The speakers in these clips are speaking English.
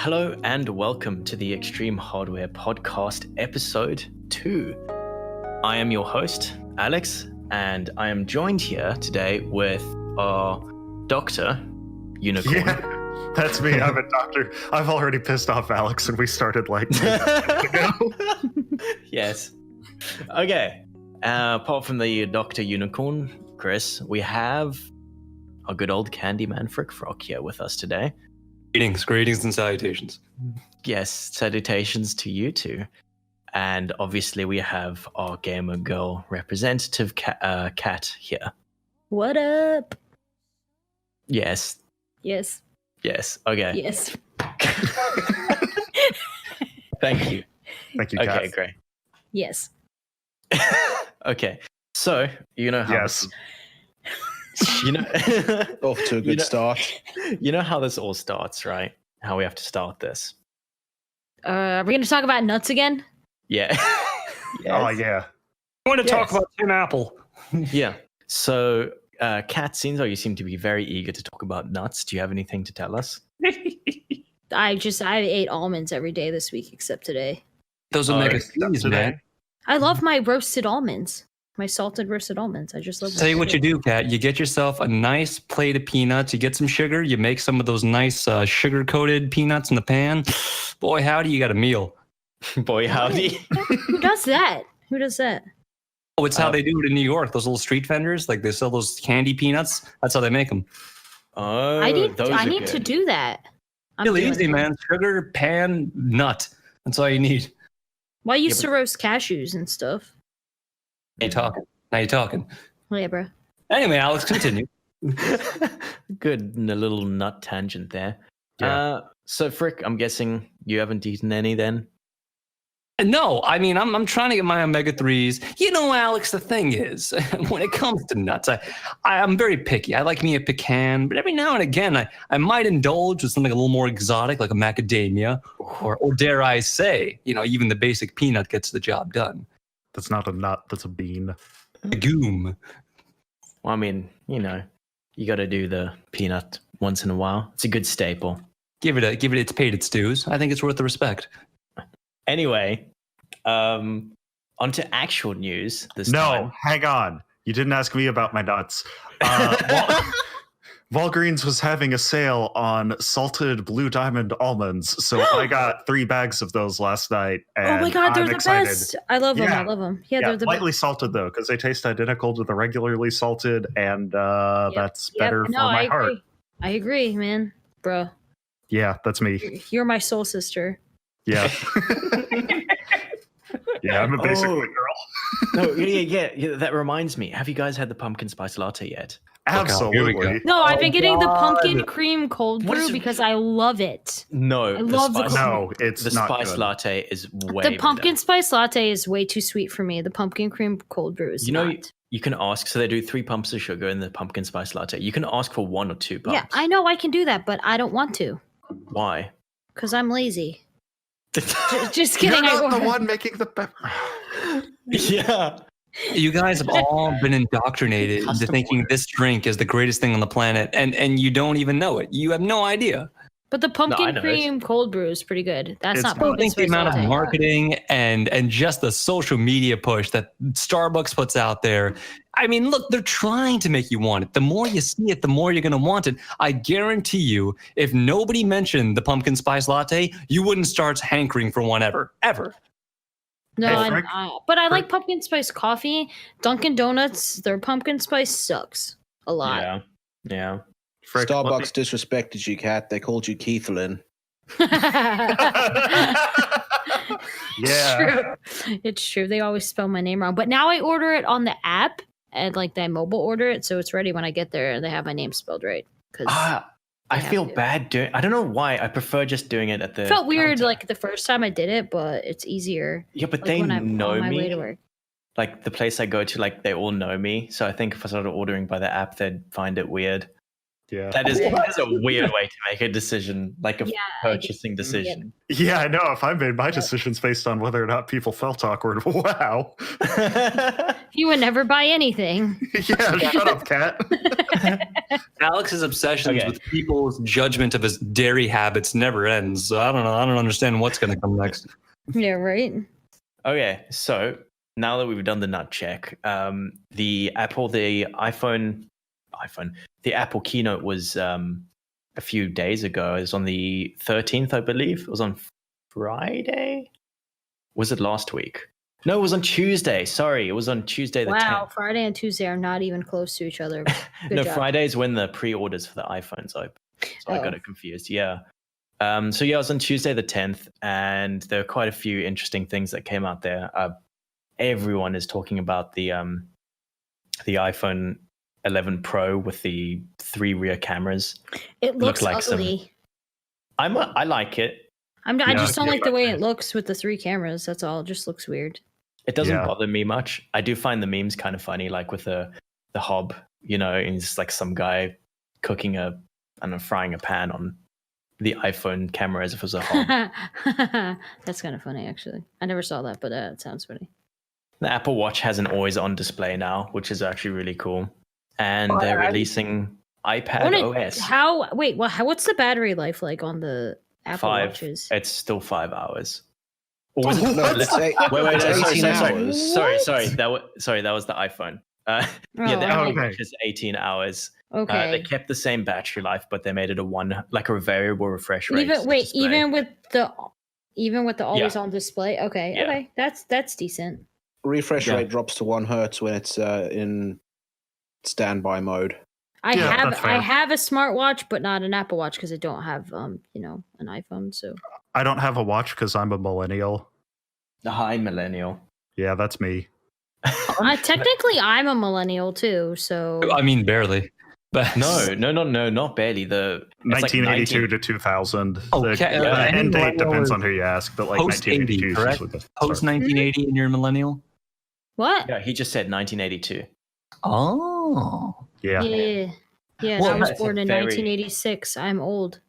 Hello and welcome to the Extreme Hardware Podcast, episode 2. I am your host, Alex, and I am joined here today with our Dr. Unicorn. Yeah, that's me. I'm a doctor. I've already pissed off Alex, and we started like 2 minutes ago. Yes. Okay. Apart from the Dr. Unicorn, Chris, we have our good old Candyman Frick Frog here with us today. Greetings and salutations. Yes, salutations to you too. And obviously we have our gamer girl representative, Kat, here. What up? Yes. Yes. Yes. Okay. Yes. Thank you. Thank you, Okay, Kat. great. Yes. Okay. So, you know how Yes. you know Off to a good start. You know how this all starts, right? How we have to start this. Are we going to talk about nuts again? Yeah. Oh, yeah. I want to talk Yes. about Tim Apple. Yeah. So, Kat, seems like you seem to be very eager to talk about nuts. Do you have anything to tell us? I ate almonds every day this week except today. Those Oh, omega except 3s, today. man. I love my roasted almonds. My salted roasted almonds. I just love them. Tell you what you do, Kat. You get yourself a nice plate of peanuts. You get some sugar. You make some of those nice sugar-coated peanuts in the pan. Boy, howdy, you got a meal. Boy, howdy. Who does that? Who does that? Oh, it's how they do it in New York. Those little street vendors, like they sell those candy peanuts. That's how they make them. Oh, I need those are to good. do that. I'm Really doing easy, it. man. Sugar, pan, nut. That's all you need. Well, I used Yeah, to roast cashews and stuff. Now you're talking. Oh, yeah, bro. Anyway, Alex, continue. Good, a little nut tangent there. Yeah. So Frick, I'm guessing you haven't eaten any then? No, I mean, I'm trying to get my omega-3s. You know, Alex, the thing is, when it comes to nuts, I'm very picky. I like me a pecan, but every now and again, I might indulge with something a little more exotic, like a macadamia, or dare I say, even the basic peanut gets the job done. That's not a nut. That's a bean. Legume. Well, I mean, you got to do the peanut once in a while. It's a good staple. Give it its paid its dues. I think it's worth the respect. Anyway, onto actual news this No, time. hang on. You didn't ask me about my nuts. Walgreens was having a sale on salted blue diamond almonds, so I got 3 bags of those last night. And Oh my god, they're I'm the excited. best. I love them. Yeah. I love them. Yeah, Yeah, they're the lightly salted though, because they taste identical to the regularly salted, and that's better No, for my I heart. agree. I agree, man. Bro, Yeah, that's me. you're my soul sister. Yeah. Yeah, I'm a basic Oh. white girl. No, yeah. That reminds me. Have you guys had the pumpkin spice latte yet? Here we Absolutely. go. No, I've been getting the God. pumpkin cream cold What brew is- because I love it. No, I love the spice, No, it's the not spice good. latte is way The pumpkin better. spice latte is way too sweet for me. The pumpkin cream cold brew is not. You can ask. So they do 3 pumps of sugar in the pumpkin spice latte. You can ask for 1 or 2 pumps. Yeah, I know I can do that, but I don't want to Why? because I'm lazy. Just kidding. You're I not the won't. one making the pepper. Yeah. You guys have all been indoctrinated into Custom thinking order. this drink is the greatest thing on the planet, and you don't even know it. You have no idea. But the I pumpkin know cream cold brew is pretty good. That's It's not good. I pumpkin think the spice amount of latte. marketing and just the social media push that Starbucks puts out there. I mean, look, they're trying to make you want it. The more you see it, the more you're going to want it. I guarantee you, if nobody mentioned the pumpkin spice latte, you wouldn't start hankering for one ever. No, Hey, Frank? but I like pumpkin spice coffee. Dunkin' Donuts, their pumpkin spice sucks a lot. Yeah. Yeah. Frick, let me- Starbucks disrespected you, Kat. They called you Keithlin. Yeah. True. It's true. They always spell my name wrong. But now I order it on the app and like they mobile order it, so it's ready when I get there and they have my name spelled right. Because I have feel to. bad doing. I don't know why. I prefer just doing it at the. it felt weird counter. like the first time I did it, but it's easier. Yeah, but Like they when I'm know on my way me. to work. Like the place I go to, like they all know me. So I think if I started ordering by the app, they'd find it weird. Yeah. That is a weird way to make a decision, like a Yeah, purchasing decision. Yeah, I know. If I made my decisions based on whether or not people felt awkward, wow. You would never buy anything. Yeah, shut up, Kat. Alex's obsessions Okay. with people's judgment of his dairy habits never ends. So I don't know. I don't understand what's going to come next. Yeah, right. Okay, so now that we've done the nut check, the Apple Keynote was a few days ago. It was on the 13th, I believe. It was on Friday. Was it last week? No, it was on Tuesday. Sorry, it was on Tuesday the Wow, 10th. Friday and Tuesday are not even close to each other. Good No, job. Friday is when the pre-orders for the iPhones open. So I got Oh. it confused. Yeah. So yeah, it was on Tuesday the 10th, and there are quite a few interesting things that came out there. Everyone is talking about the iPhone 11 Pro with the 3 rear cameras. It looks like some- ugly. I like it. I Yeah, just don't yeah, like the way it looks with the 3 cameras. That's all. It just looks weird. It doesn't Yeah. bother me much. I do find the memes kind of funny, like with the hob, and it's like some guy cooking frying a pan on the iPhone camera as if it was a hob. That's kind of funny, actually. I never saw that, but it sounds funny. The Apple Watch has an always-on display now, which is actually really cool. And Oh, they're I- releasing iPad OS. What's the battery life like on the Apple 5. Watches? It's still 5 hours. Or was it? Oh, No, what? let's- Wait, wait, it's no, 18 hours. sorry. That was the iPhone. Yeah, the Oh, Apple okay. Watch is 18 hours. Okay. They kept the same battery life, but they made it a variable refresh rate. Even display. even with the always on display. Okay, Yeah. okay, that's decent. Refresh Yeah. rate drops to 1 hertz when it's in standby mode. I Yeah, have that's fair. a smartwatch, but not an Apple Watch because I don't have an iPhone. So I don't have a watch because I'm a millennial. The high millennial. Yeah, that's me. technically I'm a millennial too. So I mean, barely. But No, not barely. It's like 1982 to 2000. Okay, The any end date millennial depends is on who you ask, but like post 1982 80, is correct? usually the post start. 1980 and you're a millennial. what? Yeah, he just said 1982. Oh. Yeah. Yeah. Well, I was that's a born in very- 1986. I'm old.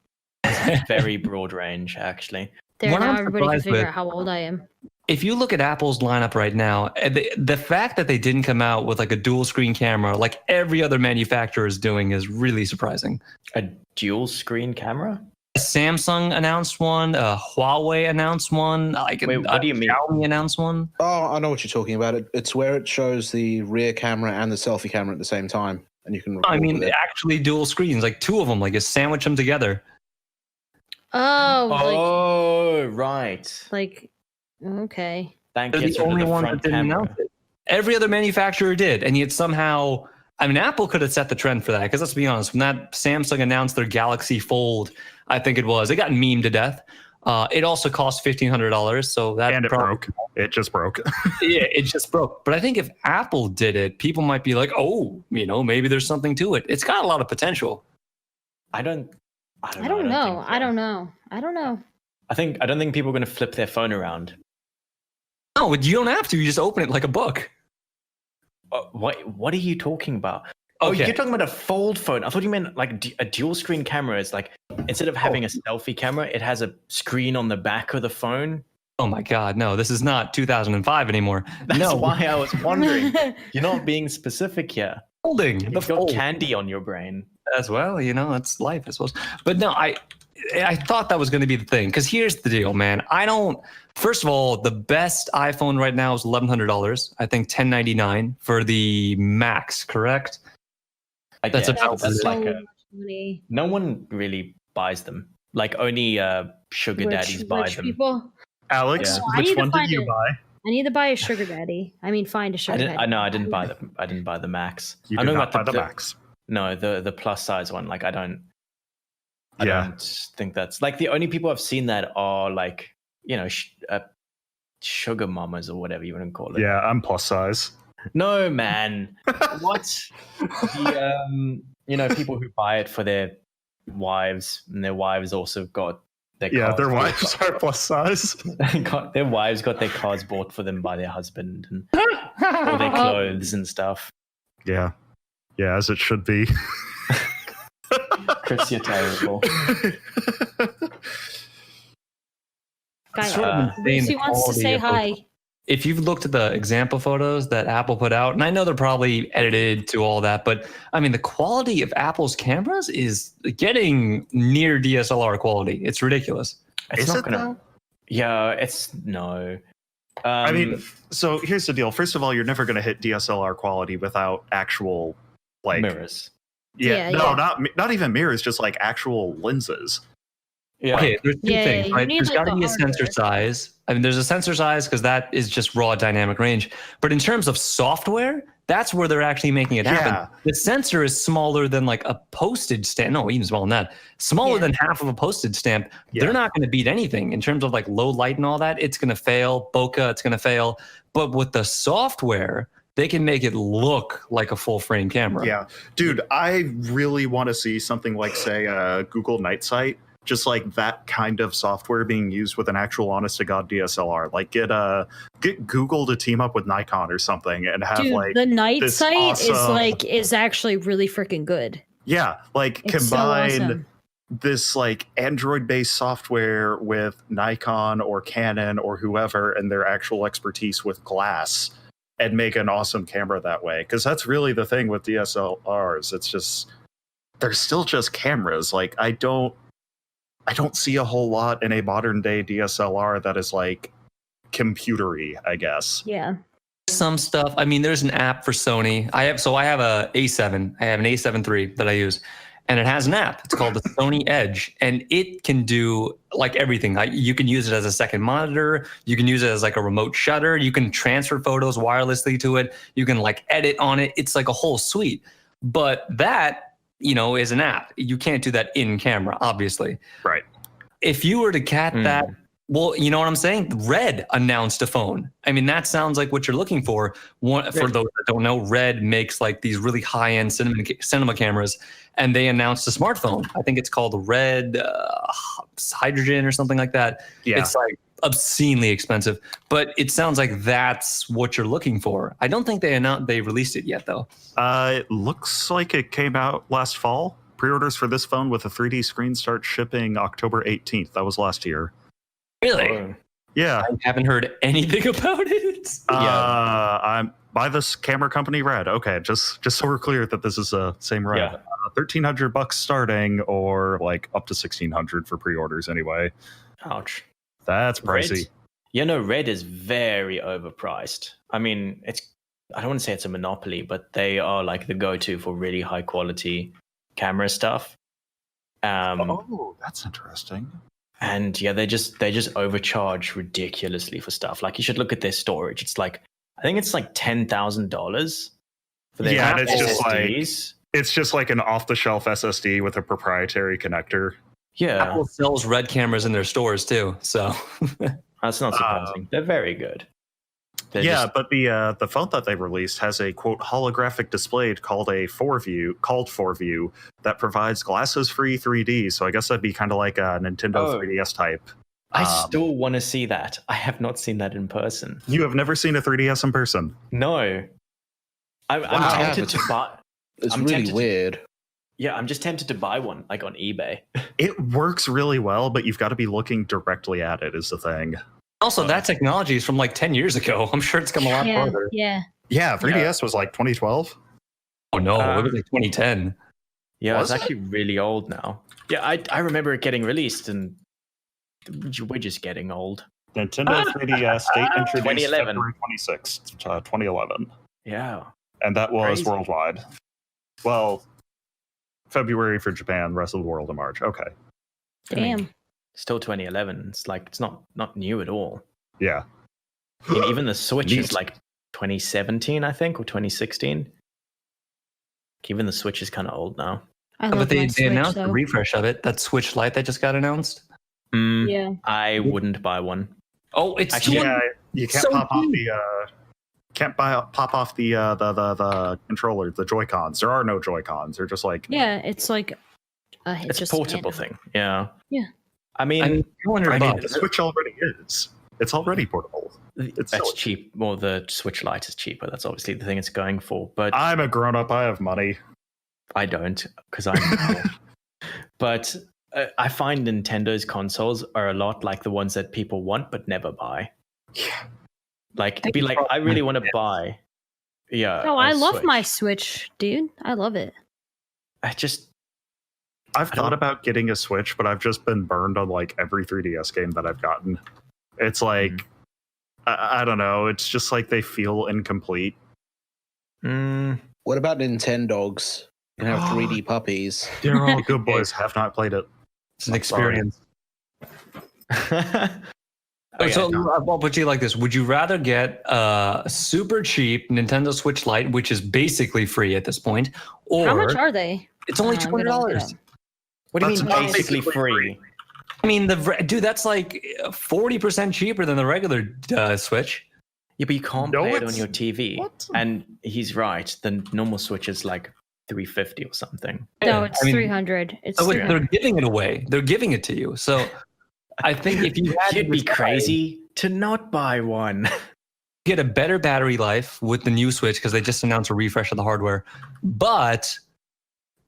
Very broad range, actually. There What now I'm everybody can surprised figure with- out how old I am. If you look at Apple's lineup right now, the fact that they didn't come out with like a dual screen camera like every other manufacturer is doing is really surprising. A dual screen camera? Samsung announced one, Huawei announced one, like Wait, what do you mean? Xiaomi announced one. Oh, I know what you're talking about. It's where it shows the rear camera and the selfie camera at the same time, and you can. I record mean, with it. actually dual screens, like 2 of them, like you sandwich them together. Oh, Right. like okay. That They're gets the rid of only the one front that didn't camera. announce it. Every other manufacturer did, and yet somehow, I mean, Apple could have set the trend for that. Because let's be honest, when that Samsung announced their Galaxy Fold, I think it got memed to death. It also cost $1,500, so that And it broke. It just broke. Yeah, it just broke. But I think if Apple did it, people might be like, "Oh, maybe there's something to it." It's got a lot of potential. I don't know. I don't know. I don't know. I don't think people are going to flip their phone around. No, you don't have to. You just open it like a book. What are you talking about? Oh, Okay. you're talking about a fold phone. I thought you meant like a dual screen camera. It's like instead of having a selfie camera, it has a screen on the back of the phone. Oh my God, no! This is not 2005 anymore. That's no, why I was wondering. You're not being specific here. folding. The You've got fold. candy on your brain. As well, it's life, I suppose. But no, I thought that was going to be the thing. Because here's the deal, man. First of all, the best iPhone right now is $1,100. I think $1,099 for the Max, correct? I That's guess. about That's it. like so much money. no one really buys them. Like only sugar daddies buy rich them. people. Alex, Yeah. I need which to one did find you it. buy? I need to buy a sugar daddy. I mean, find a sugar daddy. I didn't buy the. I didn't buy the Max. You I did know not buy about the Max. No, the plus size one. Like I don't Yeah. think that's like the only people I've seen that are like sugar mamas or whatever you want to call it. Yeah, I'm plus size. No, man. What? The people who buy it for their wives, and their wives also got their Yeah, cars their bought- wives are plus size. their wives got their cars bought for them by their husband and all their clothes and stuff. Yeah. Yeah, as it should be. Chris, you're terrible. Guy, Sort of insane Lucy the wants to quality say of those- hi. If you've looked at the example photos that Apple put out, and I know they're probably edited to all that, but I mean, the quality of Apple's cameras is getting near DSLR quality. It's ridiculous. It's Is not it gonna. though? Yeah, it's no. I mean, so here's the deal. First of all, you're never going to hit DSLR quality without actual, like, mirrors. Yeah, Yeah, no, yeah. not even mirrors, just like actual lenses. Yeah. Okay, there's two Yeah, things, you right? need, There's like, got to the be a sensor hardware. size. I mean, there's a sensor size because that is just raw dynamic range. But in terms of software, that's where they're actually making it happen. Yeah. The sensor is smaller than like a postage stamp. No, even smaller than that. Smaller Yeah. than half of a postage stamp. Yeah. They're not going to beat anything in terms of like low light and all that. It's going to fail. Bokeh, it's going to fail. But with the software, they can make it look like a full frame camera. Yeah, dude, I really want to see something like, say, Google Night Sight, just like that kind of software being used with an actual honest to god DSLR. Like get Google to team up with Nikon or something and have Dude, like the night this sight awesome- is actually really freaking good. yeah, like It's so combine awesome. this like Android based software with Nikon or Canon or whoever and their actual expertise with glass and make an awesome camera that way. Because that's really the thing with DSLRs. It's just they're still just cameras. Like I don't see a whole lot in a modern day DSLR that is like computery, I guess. Yeah. Some stuff. I mean, there's an app for Sony. I have a A7. I have an A7 III that I use, and it has an app. It's called the Sony Edge, and it can do like everything. Like you can use it as a second monitor. You can use it as like a remote shutter. You can transfer photos wirelessly to it. You can like edit on it. It's like a whole suite. But that, is an app. You can't do that in camera, obviously. Right. If you were to cat that, well, you know what I'm saying? Red announced a phone. I mean, that sounds like what you're looking for. For those that don't know, Red makes like these really high-end cinema cameras, and they announced a smartphone. I think it's called Red Hydrogen or something like that. Yeah. It's like obscenely expensive, but it sounds like that's what you're looking for. I don't think they released it yet, though. It looks like it came out last fall. Pre-orders for this phone with a 3D screen start shipping October 18th. That was last year. Really? Oh. Yeah. I haven't heard anything about it. I'm by this camera company Red. Okay, just so we're clear that this is the same Red. Yeah. $1,300 starting, or like up to $1,600 for pre-orders anyway. Ouch. That's pricey. Red is very overpriced. I mean, I don't want to say it's a monopoly, but they are like the go-to for really high quality camera stuff. Oh, that's interesting. And yeah, they just overcharge ridiculously for stuff. Like you should look at their storage. It's like I think it's like $10,000 for their Yeah, and it's SSDs. just like an off-the-shelf SSD with a proprietary connector. Yeah, Apple sells Red cameras in their stores too, so that's not surprising. They're very good. But the phone that they released has a quote holographic display called 4View that provides glasses-free 3D. So I guess that'd be kind of like a Nintendo 3DS type. I still want to see that. I have not seen that in person. You have never seen a 3DS in person? No, I'm tempted to buy. It's I'm really tempted to- weird. Yeah, I'm just tempted to buy one, like on eBay. It works really well, but you've got to be looking directly at it is the thing. also that technology is from like 10 years ago. I'm sure it's come a lot Yeah. farther. Yeah. Yeah, 3DS was like 2012. Oh no, it was like 2010. Yeah, Was it's it? actually really old now. Yeah, I remember it getting released, and we're just getting old. Nintendo 3DS date introduced 2011. February 26th, 2011. Yeah. And that was Crazy. worldwide. Well, February for Japan, rest of the world in March. Okay. I mean, Damn. still 2011. It's like it's not new at all. Yeah. I mean, even the Switch Neat. is like 2017, I think, or 2016. Even the Switch is kind of old now. I But love they my Switch, announced a though. refresh of it. That Switch Lite that just got announced. Yeah. I wouldn't buy one. Oh, it's Actually, Yeah, you can't So pop off cute. the pop off the controller, the Joy-Cons. There are no Joy-Cons. They're just like Yeah. It's like It's just a portable random. thing. Yeah. Yeah. I mean, I mean, $200 the Switch already is. It's already portable. It's that's silly. cheap. Well, the Switch Lite is cheaper. That's obviously the thing it's going for. But I'm a grown-up. I have money. I don't, because I'm poor. But I find Nintendo's consoles are a lot like the ones that people want but never buy. Yeah. Like, be like, I really want to buy. Yeah. No, I love Switch. my Switch, dude. I love it. I've thought about getting a Switch, but I've just been burned on like every 3DS game that I've gotten. It's like, I don't know. It's just like they feel incomplete. What about Nintendogs? You can have 3D puppies. They're all good boys. Have not played it. It's an I'm sorry. experience. Oh, So yeah. I'll put you like this. Would you rather get a super cheap Nintendo Switch Lite, which is basically free at this point, or How much are they? it's only I'm gonna look it $200? up. What do you That's mean basically free? I mean, dude, that's like 40% cheaper than the regular Switch. Yeah, but you can't No, play it on it's- your TV. what? And he's right. The normal Switch is like $350 or something. No, it's I mean, 300. It's Oh, wait, 300. they're giving it away. They're giving it to you. So I think if you had You'd to be decide, crazy to not buy one. get a better battery life with the new Switch because they just announced a refresh of the hardware. But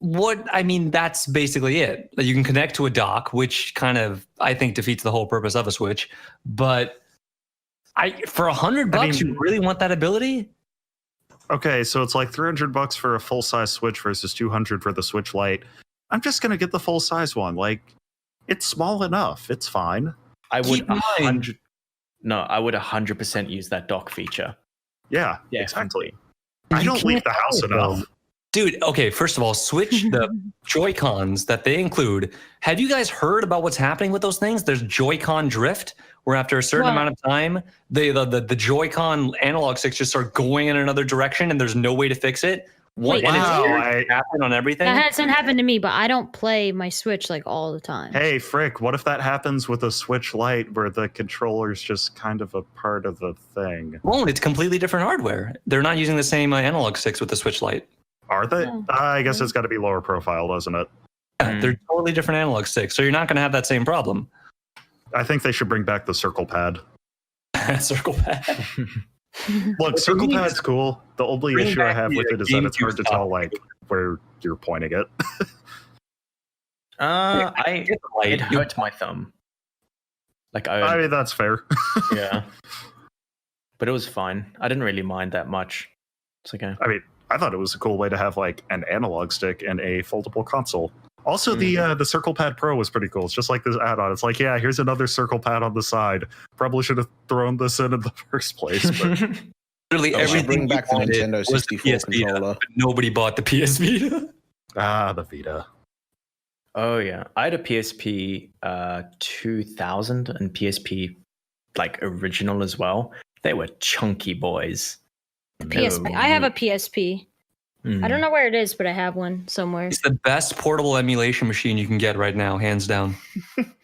that's basically it. You can connect to a dock, which kind of I think defeats the whole purpose of a Switch. But for $100, you really want that ability? Okay, so it's like $300 for a full size Switch versus $200 for the Switch Lite. I'm just gonna get the full size one. Like, it's small enough. It's fine. I would Keep in mind- 100% use that dock feature. Yeah, Yeah, exactly. You I don't leave can't the house help enough. them. Dude, okay, first of all, Switch, the Joy-Cons that they include. Have you guys heard about what's happening with those things? There's Joy-Con drift, where after a certain What? amount of time, the Joy-Con analog sticks just start going in another direction and there's no way to fix it. Wait, and wow, it's happened on everything. That hasn't happened to me, but I don't play my Switch like all the time. Hey, Frick, what if that happens with a Switch Lite where the controller's just kind of a part of the thing? Won't. It's completely different hardware. They're not using the same analog sticks with the Switch Lite. Are they? Oh. I guess it's got to be lower profile, doesn't it? Yeah, they're totally different analog sticks, so you're not going to have that same problem. I think they should bring back the circle pad. Circle pad. Look, But circle the thing pad's is, cool. The only bring issue I back have the, with it is that it's GameCube hard to stuff. tell like where you're pointing it. I get the light. it hurt my thumb. Like I mean, that's fair. yeah. But it was fine. I didn't really mind that much. It's okay. I mean, I thought it was a cool way to have like an analog stick and a foldable console. Also, the Circle Pad Pro was pretty cool. It's just like this add-on. It's like, yeah, here's another Circle Pad on the side. Probably should have thrown this in the first place. But Literally They should everything bring back the you wanted Nintendo was the 64 PS Vita, controller. but nobody bought the PS Vita. the Vita. Oh yeah, I had a PSP 2000 and PSP like original as well. They were chunky boys. PSP. I have a PSP. I don't know where it is, but I have one somewhere. It's the best portable emulation machine you can get right now, hands down.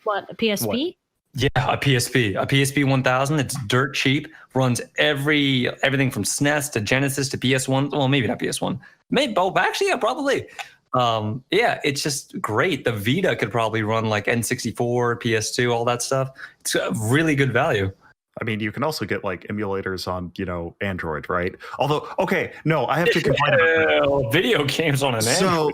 What, a PSP? Yeah, a PSP 1000. It's dirt cheap. Runs everything from SNES to Genesis to PS1. Well, maybe not PS1. Maybe both. Actually, yeah, probably. Yeah, it's just great. The Vita could probably run like N64, PS2, all that stuff. It's a really good value. I mean, you can also get like emulators on, Android, right? Although, okay, no, I have to complain about Video games on an Android. So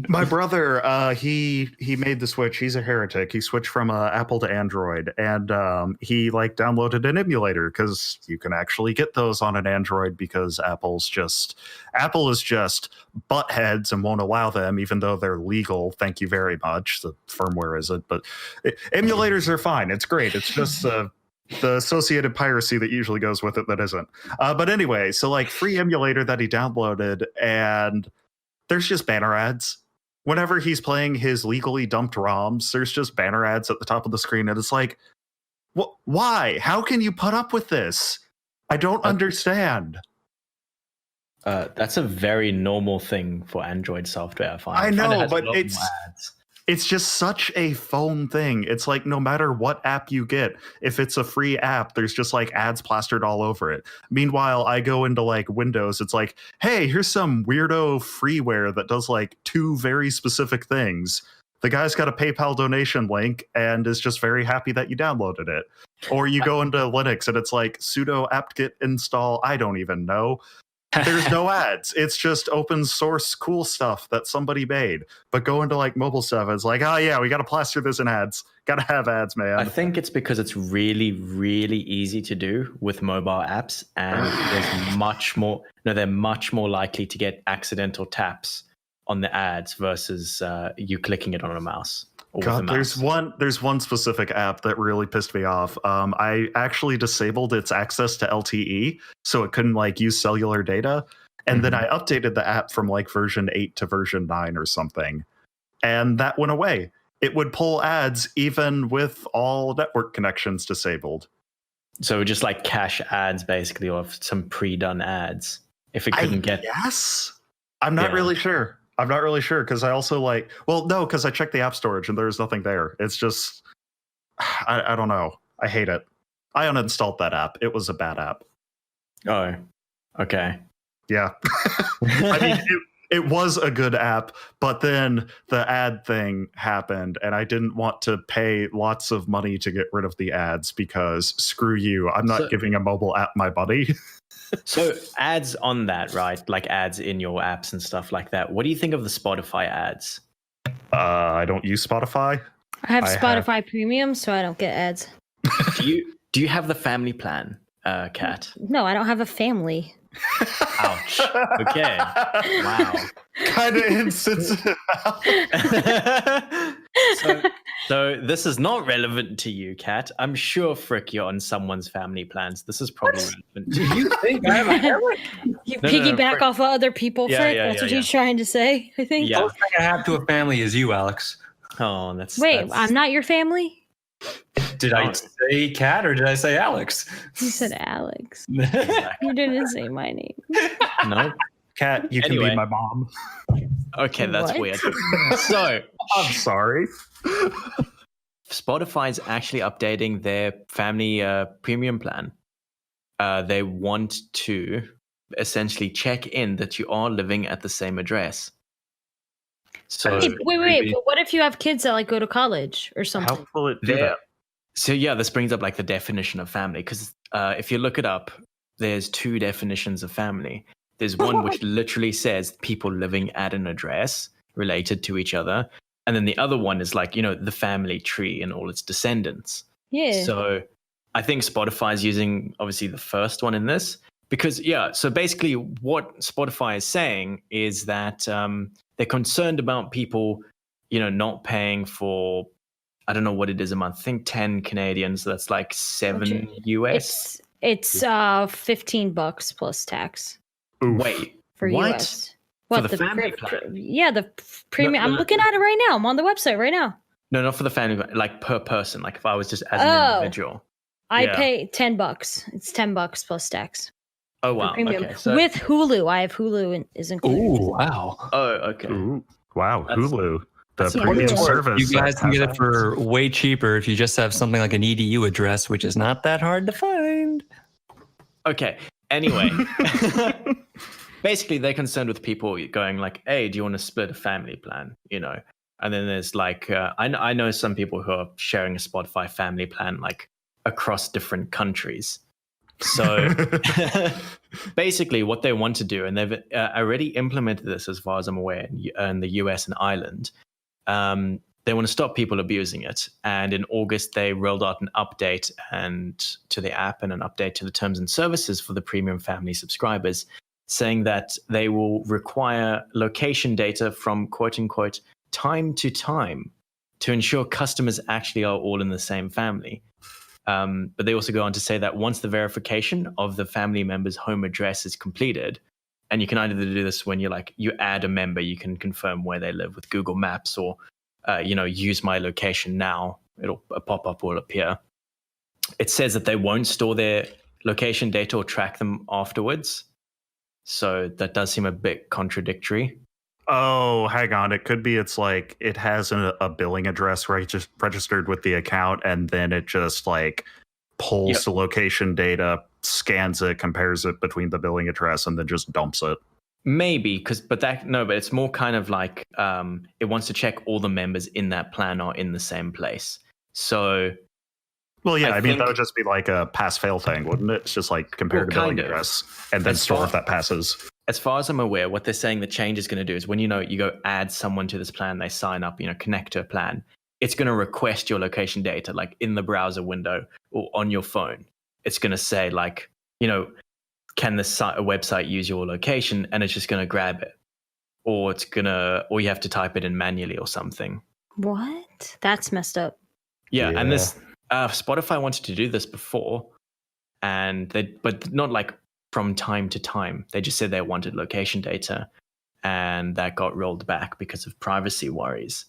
my brother, he made the switch. He's a heretic. He switched from Apple to Android, and he like downloaded an emulator because you can actually get those on an Android because Apple is just butt heads and won't allow them, even though they're legal. Thank you very much. The firmware isn't, but emulators are fine. It's great. It's just the associated piracy that usually goes with it that isn't. But anyway, so like free emulator that he downloaded, and there's just banner ads. Whenever he's playing his legally dumped ROMs, there's just banner ads at the top of the screen, and it's like, why? How can you put up with this? I don't understand. That's a very normal thing for Android software. I find. I find it know, has a but lot more it's ads. It's just such a phone thing. It's like no matter what app you get, if it's a free app, there's just like ads plastered all over it. Meanwhile, I go into like Windows, it's like, hey, here's some weirdo freeware that does like two very specific things. The guy's got a PayPal donation link and is just very happy that you downloaded it. Or you go into Linux and it's like sudo apt-get install, I don't even know. There's no ads. It's just open source cool stuff that somebody made. But go into like mobile stuff, it's like, oh yeah, we got to plaster this in ads. Got to have ads, man. I think it's because it's really, really easy to do with mobile apps, and they're much more likely to get accidental taps on the ads versus you clicking it on a mouse. God, there's one specific app that really pissed me off. I actually disabled its access to LTE, so it couldn't like use cellular data. And then I updated the app from like version 8 to version 9 or something, and that went away. It would pull ads even with all network connections disabled. So just like cache ads, basically, or some pre-done ads. If it couldn't get, yes, I'm not really sure. I'm not really sure because I also because I checked the app storage and there's nothing there. It's just, I don't know. I hate it. I uninstalled that app. It was a bad app. Oh, okay. Yeah. I mean, it was a good app, but then the ad thing happened and I didn't want to pay lots of money to get rid of the ads because screw you. I'm not giving a mobile app my money. So ads on that, right? Like ads in your apps and stuff like that. What do you think of the Spotify ads? I don't use Spotify. I have Spotify Premium, so I don't get ads. Do you have the family plan, Kat? No, I don't have a family. Ouch. Okay. Wow. Kind of insensitive. So this is not relevant to you, Kat. I'm sure, Frick, you're on someone's family plans. This is probably relevant. Do you think I have a family? You piggyback off of other people, Frick? That's what you're trying to say, I think? Yeah. The thing I have to a family is you, Alex. Oh, that's... Wait, I'm not your family? Did I say Kat or did I say Alex? You said Alex. Exactly. You didn't say my name. No. Kat, you can be my mom. Okay, that's What? weird. So, I'm sorry. Spotify's actually updating their family premium plan. They want to essentially check in that you are living at the same address. So Wait, but what if you have kids that like go to college or something? How will it do that? So yeah, this brings up like the definition of family, because if you look it up, there's two definitions of family. There's one which literally says people living at an address related to each other. And then the other one is like, the family tree and all its descendants. Yeah. So I think Spotify is using obviously the first one in this because, so basically what Spotify is saying is that they're concerned about people, not paying for, I don't know what it is a month. I think 10 Canadian, so that's like $7 US. It's $15 plus tax. Oof. Wait, for what? US. For the family plan? The premium. I'm looking at it right now. I'm on the website right now. No, not for the family plan, like per person. Like if I was just as an individual. I pay $10. It's $10 plus tax. Oh wow. Okay, so with Hulu. I have Hulu and is included. Oh wow. Oh, okay. Ooh, wow, That's- Hulu. The that's premium amazing. service. You guys that can has get it for way cheaper if you just have something like an EDU address, which is not that hard to find. Okay. Anyway, basically they're concerned with people going like, "Hey, do you want to split a family plan?" And then there's like, I know some people who are sharing a Spotify family plan like across different countries. So basically, what they want to do, and they've already implemented this as far as I'm aware in the US and Ireland. They want to stop people abusing it. And in August, they rolled out an update to the app and an update to the terms and services for the premium family subscribers, saying that they will require location data from quote unquote time to time to ensure customers actually are all in the same family. But they also go on to say that once the verification of the family member's home address is completed, and you can either do this when you add a member, you can confirm where they live with Google Maps, or use my location now. A pop-up will appear. It says that they won't store their location data or track them afterwards. So that does seem a bit contradictory. Oh, hang on. It could be it's like it has a billing address registered with the account, and then it just like pulls the location data, scans it, compares it between the billing address, and then just dumps it. Maybe, but it's more kind of like it wants to check all the members in that plan are in the same place. So Well, yeah, I I mean, think- that would just be like a pass-fail thing, wouldn't it? It's just like compare to billing kind of. address and then As store far- if that passes. As far as I'm aware, what they're saying the change is going to do is when you go add someone to this plan, they sign up, connect to a plan. It's going to request your location data, like in the browser window or on your phone. It's going to say like, can this website use your location? And it's just going to grab it, or you have to type it in manually or something. What? That's messed up. Yeah. Yeah. And this Spotify wanted to do this before, but not like from time to time. They just said they wanted location data, and that got rolled back because of privacy worries.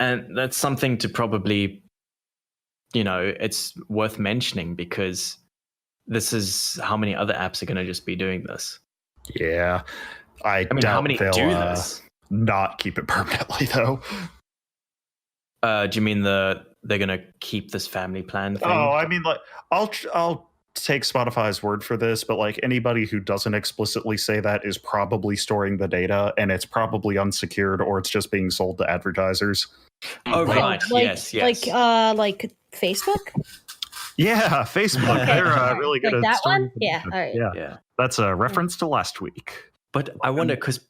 And that's something to probably, it's worth mentioning, because this is how many other apps are going to just be doing this. Yeah. I mean, doubt how many they'll do this? not keep it permanently, though. Do you mean they're going to keep this family plan thing? Oh, I mean, like, I'll take Spotify's word for this, but like anybody who doesn't explicitly say that is probably storing the data, and it's probably unsecured, or it's just being sold to advertisers. Oh, right. Yes. Like Facebook. Yeah, Facebook. Okay. They're really good Like at that storing one? Yeah. All right. Yeah, Yeah. that's a reference to last week. But I wonder, because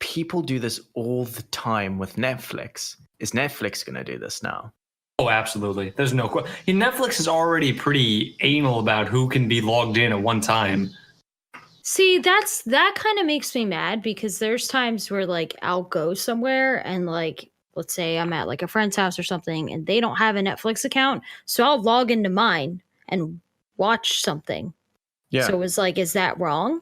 people do this all the time with Netflix. Is Netflix going to do this now? Oh, absolutely. There's no question. Netflix is already pretty anal about who can be logged in at one time. See, that kind of makes me mad, because there's times where like I'll go somewhere and like, let's say I'm at like a friend's house or something and they don't have a Netflix account, so I'll log into mine and watch something. Yeah. So it's like, is that wrong?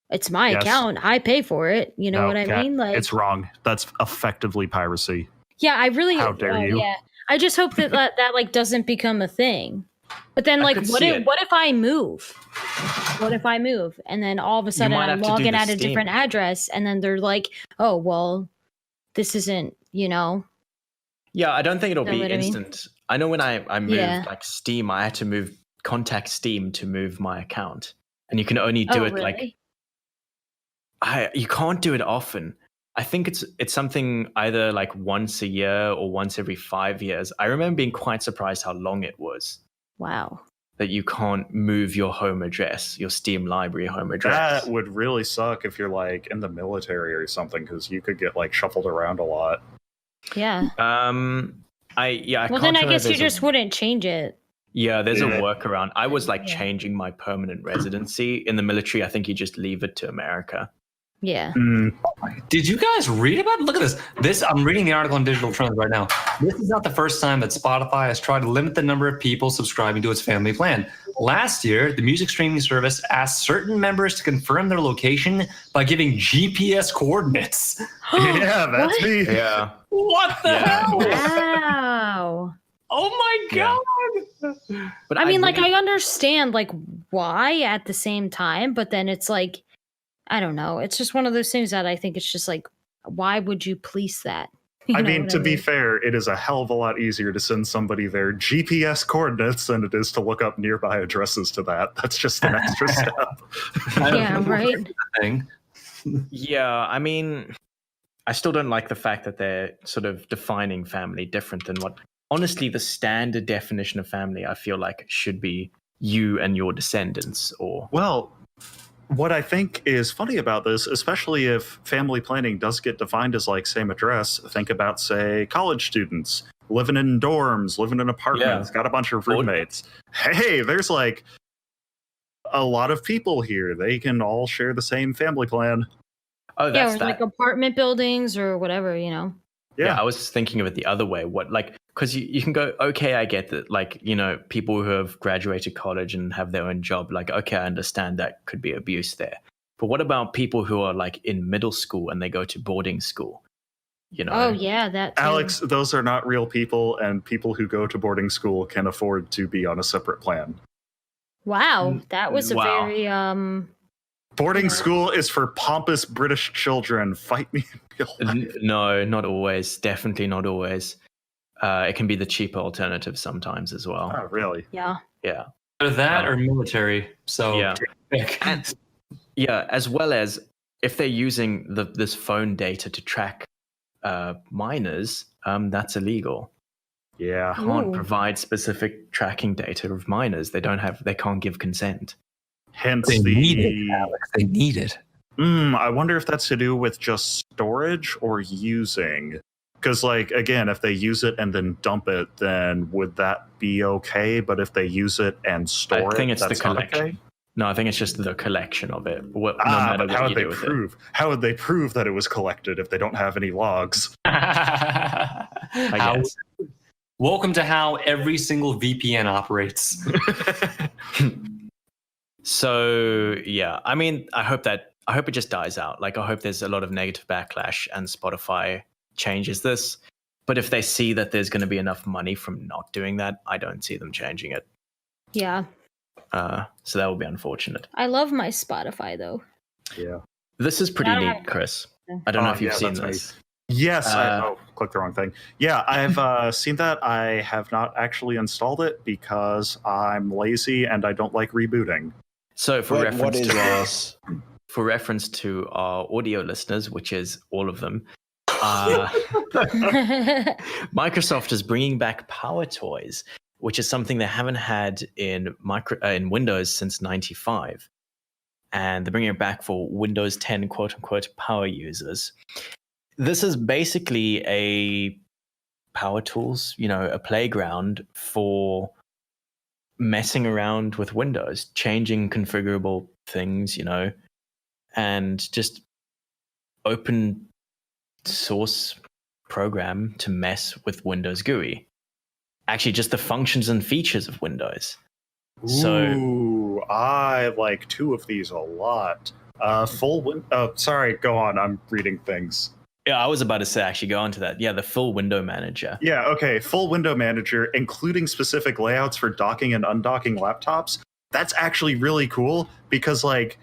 It's my Yes. account. I pay for it. You know No, what I Kat, mean? Like, it's wrong. That's effectively piracy. yeah, I really. How dare you. Yeah, I just hope that like doesn't become a thing. But then, I like, could what see if it. what if I move? What if I move and then all of a sudden might I'm have to do logging the at a Steam. different address, and then they're like, "Oh, well, this isn't." Yeah, I don't think it'll Know be what I mean? instant. I know when I moved Yeah. like Steam, I had to contact Steam to move my account. And you can only do Oh, it like really? you can't do it often. I think it's something either like once a year or once every 5 years. I remember being quite surprised how long it was Wow. that you can't move your home address, your Steam library home address. That would really suck if you're like in the military or something, because you could get like shuffled around a lot. Yeah. I Well, can't then I remember guess you there's a- just wouldn't change it. Yeah, there's a Yeah. workaround. I was like Yeah. changing my permanent residency in the military. I think you just leave it to America. Yeah. Did you guys read about it? Look at this. I'm reading the article on Digital Trends right now. This is not the first time that Spotify has tried to limit the number of people subscribing to its family plan. Last year, the music streaming service asked certain members to confirm their location by giving GPS coordinates. Yeah, that's What? me. Yeah. What the Yeah. hell? Wow. Oh my Yeah. god! But I mean, like, really- I understand like why at the same time, but then it's like, I don't know. It's just one of those things that I think it's just like, why would you police that? You I know mean, what to be fair, it is a hell of a lot easier to send somebody their GPS coordinates than it is to look up nearby addresses to that. That's just an extra step. Yeah, right. Thing. Yeah, I mean, I still don't like the fact that they're sort of defining family different than what, honestly, the standard definition of family, I feel like should be you and your descendants, or Well, what I think is funny about this, especially if family planning does get defined as like same address, think about, say, college students living in dorms, living in apartments, got a bunch of roommates. Hey, there's like a lot of people here. They can all share the same family plan. oh, Yeah, that's or that. like apartment buildings or whatever, you know. Yeah, Yeah. I was thinking of it the other way. What, like, because you can go, okay, I get that. Like, people who have graduated college and have their own job, like, okay, I understand that could be abuse there. But what about people who are like in middle school and they go to boarding school? Oh yeah, that too. Alex, those are not real people, and people who go to boarding school can afford to be on a separate plan. Wow, that was a Wow. very Boarding Yeah. school is for pompous British children. Fight me in real life. No, not always. Definitely not always. It can be the cheaper alternative sometimes as well. Oh, really? yeah. Yeah. Either that or military. So Yeah. And, yeah, as well as if they're using this phone data to track minors, that's illegal. Yeah. Can't Ooh. provide specific tracking data of miners. They can't give consent. Hence They the. need it, Alex. They need it. I wonder if that's to do with just storage or using. Because, like, again, if they use it and then dump it, then would that be okay? But if they use it and store I think it, it's the that's not collection. okay? No, I think it's just the collection of it. No But matter how what would you they do with prove? How would they prove that it was collected if they don't have any logs? I guess. Welcome to how every single VPN operates. So yeah, I mean, I hope it just dies out. Like, I hope there's a lot of negative backlash and Spotify changes this. But if they see that there's going to be enough money from not doing that, I don't see them changing it. Yeah. So that will be unfortunate. I love my Spotify though. Yeah. This is pretty I don't neat, have- Chris. I don't know if you've yeah, seen that's me. this. Yes. Clicked the wrong thing. Yeah, I've seen that. I have not actually installed it because I'm lazy and I don't like rebooting. So for Wait, what is this? reference to our audio listeners, which is all of them, Microsoft is bringing back Power Toys, which is something they haven't had in Windows since '95, and they're bringing it back for Windows 10 quote unquote power users. This is basically a power tools, a playground for messing around with Windows, changing configurable things, and just open source program to mess with Windows GUI. Actually, just the functions and features of Windows. Ooh, I like two of these a lot. Sorry, go on. I'm reading things. Yeah, I was about to say, actually, go on to that. Yeah, the full window manager. Yeah, okay. Full window manager, including specific layouts for docking and undocking laptops. That's actually really cool because, like,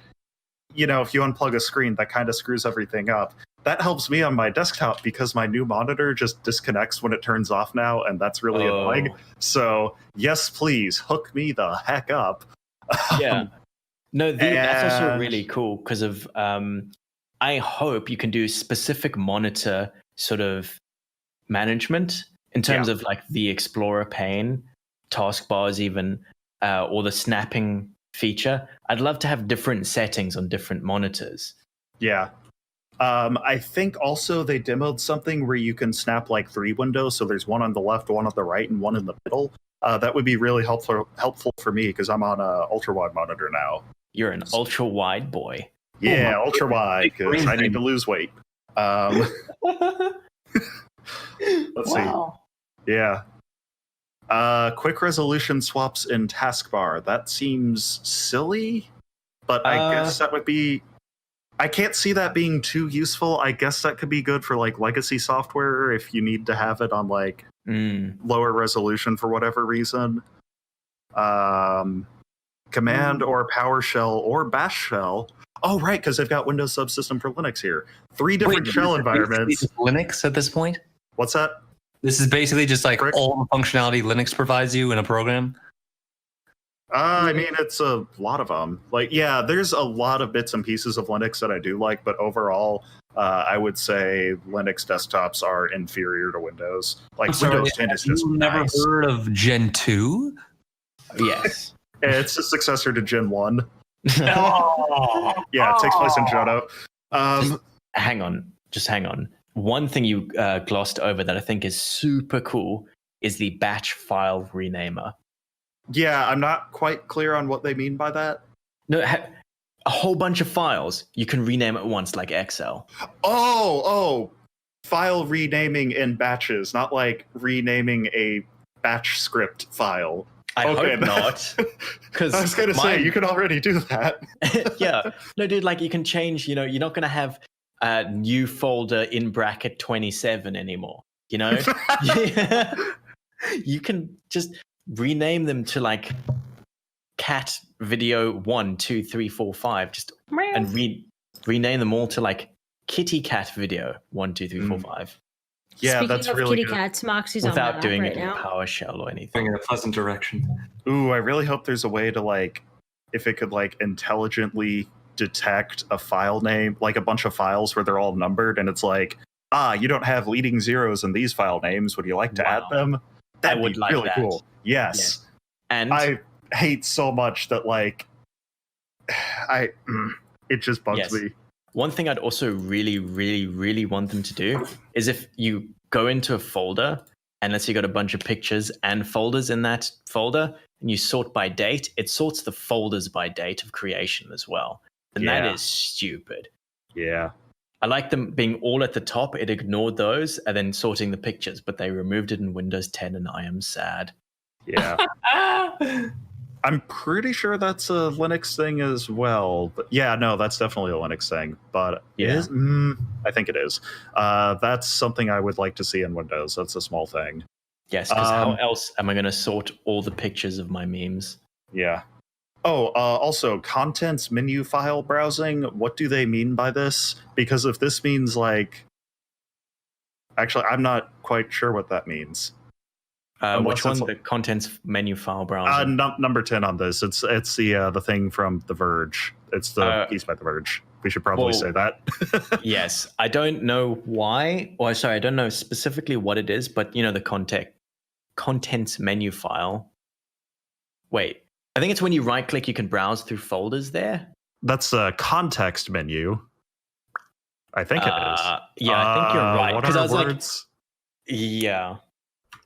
if you unplug a screen, that kind of screws everything up. That helps me on my desktop because my new monitor just disconnects when it turns off now, and that's really annoying. So, yes, please, hook me the heck up. Yeah. No, that's also really cool because of... I hope you can do specific monitor sort of management in terms of like the Explorer pane, taskbars even, or the snapping feature. I'd love to have different settings on different monitors. Yeah. I think also they demoed something where you can snap like 3 windows. So there's one on the left, one on the right, and one in the middle. That would be really helpful for me because I'm on a ultra wide monitor now. You're an ultra wide boy. Yeah, ultra wide because I need to lose weight. Let's see. Yeah. Quick resolution swaps in taskbar. That seems silly, but I guess that would be... I can't see that being too useful. I guess that could be good for like legacy software if you need to have it on like lower resolution for whatever reason. Command or PowerShell or Bash shell. Oh, right, because they've got Windows Subsystem for Linux here. 3 different shell environments. Linux at this point? What's that? This is basically just like all the functionality Linux provides you in a program? I mean, it's a lot of them. Like, yeah, there's a lot of bits and pieces of Linux that I do like, but overall, I would say Linux desktops are inferior to Windows. Like, Windows 10 is just never heard of Gen 2? Yes. It's a successor to Gen 1. Yeah, it takes place in Johto. Hang on. One thing you glossed over that I think is super cool is the batch file renamer. Yeah, I'm not quite clear on what they mean by that. No, a whole bunch of files you can rename at once, like Excel. Oh, file renaming in batches, not like renaming a batch script file. I hope not. Because I was going to say, you can already do that. Yeah. No, dude, like you can change, you're not going to have a new folder in bracket 27 anymore, You can just rename them to like cat video 1, 2, 3, 4, 5, just and rename them all to like kitty cat video 1, 2, 3, 4, 5. Yeah, Speaking that's of really kitty good. cats, Moxie's Without on doing right it in now. PowerShell or anything. In a pleasant direction. Ooh, I really hope there's a way to like, if it could like intelligently detect a file name, like a bunch of files where they're all numbered, and it's like, you don't have leading zeros in these file names. Would you like to add them? That'd would be like really that. cool. Yes. And I hate so much that it just bugs Yes. me. one thing I'd also really, really, really want them to do is if you go into a folder, and let's say you got a bunch of pictures and folders in that folder, and you sort by date, it sorts the folders by date of creation as well. And that Yeah. is stupid. Yeah. I like them being all at the top. It ignored those and then sorting the pictures, but they removed it in Windows 10, and I am sad. Yeah. I'm pretty sure that's a Linux thing as well. But yeah, no, that's definitely a Linux thing. But Yeah. I think it is. That's something I would like to see in Windows. That's a small thing. Yes, because how else am I going to sort all the pictures of my memes? Yeah. Oh, also, contents menu file browsing. What do they mean by this? Because if this means actually, I'm not quite sure what that means. Which one? Unless The contents menu file browser. Number 10 on this. It's the thing from The Verge. It's the piece by The Verge. We should probably say that. Yes, I don't know why, or sorry, I don't know specifically what it is, but the contents menu file. Wait, I think it's when you right click, you can browse through folders there. That's a context menu. I think it is. Yeah, I think you're right. What Because I are was like, words? yeah.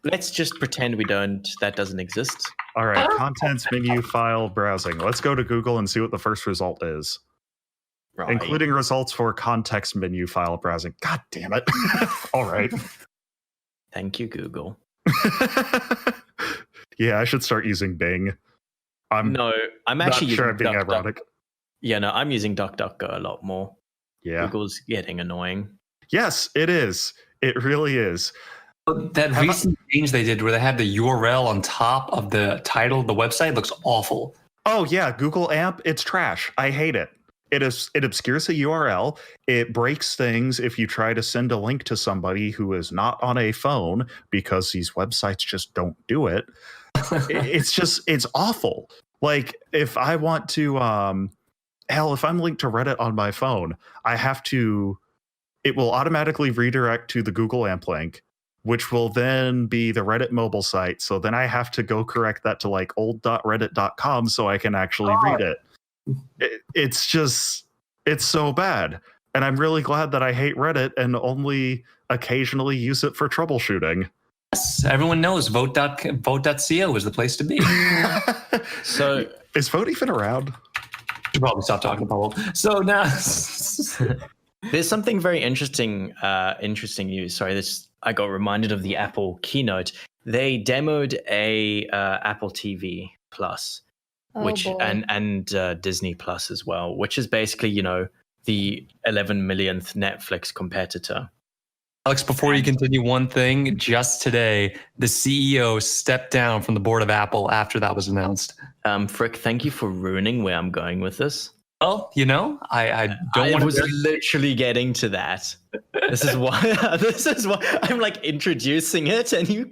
Let's just pretend that doesn't exist. All right, contents menu file browsing. Let's go to Google and see what the first result is. Right. Including results for context menu file browsing. God damn it. All right. Thank you, Google. Yeah, I should start using Bing. I'm I'm not actually sure using I'm being ironic. Yeah, no, I'm using DuckDuckGo a lot more. Yeah. Google's getting annoying. Yes, it is. It really is. That recent change they did where they had the URL on top of the title of the website looks awful. Oh yeah, Google AMP, it's trash. I hate it. It obscures the URL. It breaks things if you try to send a link to somebody who is not on a phone, because these websites just don't do it. It's awful. Like if I want to if I'm linked to Reddit on my phone, it will automatically redirect to the Google AMP link, which will then be the Reddit mobile site. So then I have to go correct that to old.reddit.com so I can actually read it. It's so bad. And I'm really glad that I hate Reddit and only occasionally use it for troubleshooting. Yes, everyone knows vote.co is the place to be. So is Vote even around? Should probably stop talking about vote. So now there's something very interesting news. Sorry, I got reminded of the Apple Keynote. They demoed a Apple TV Plus, and Disney Plus as well, which is basically the 11 millionth Netflix competitor. Alex, before you continue, one thing, just today, the CEO stepped down from the board of Apple after that was announced. Frick, thank you for ruining where I'm going with this. Well, I don't want to. I was literally getting to that. This is why I'm introducing it, and you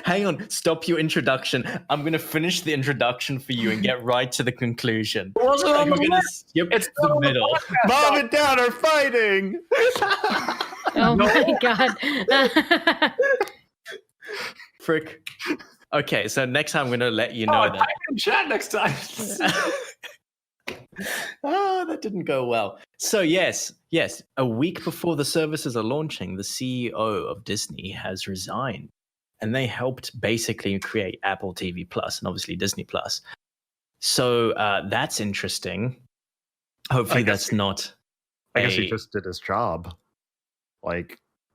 hang on, stop your introduction. I'm gonna finish the introduction for you and get right to the conclusion. It wasn't on We're the gonna list. skip It's the middle. Mom and Dad are fighting. Oh my god. Frick. Okay, so next time I'm gonna let you know that. Type in chat next time. Oh, that didn't go well. So yes, a week before the services are launching, the CEO of Disney has resigned, and they helped basically create Apple TV Plus and obviously Disney Plus. So that's interesting. Hopefully that's not. I guess he just did his job. We're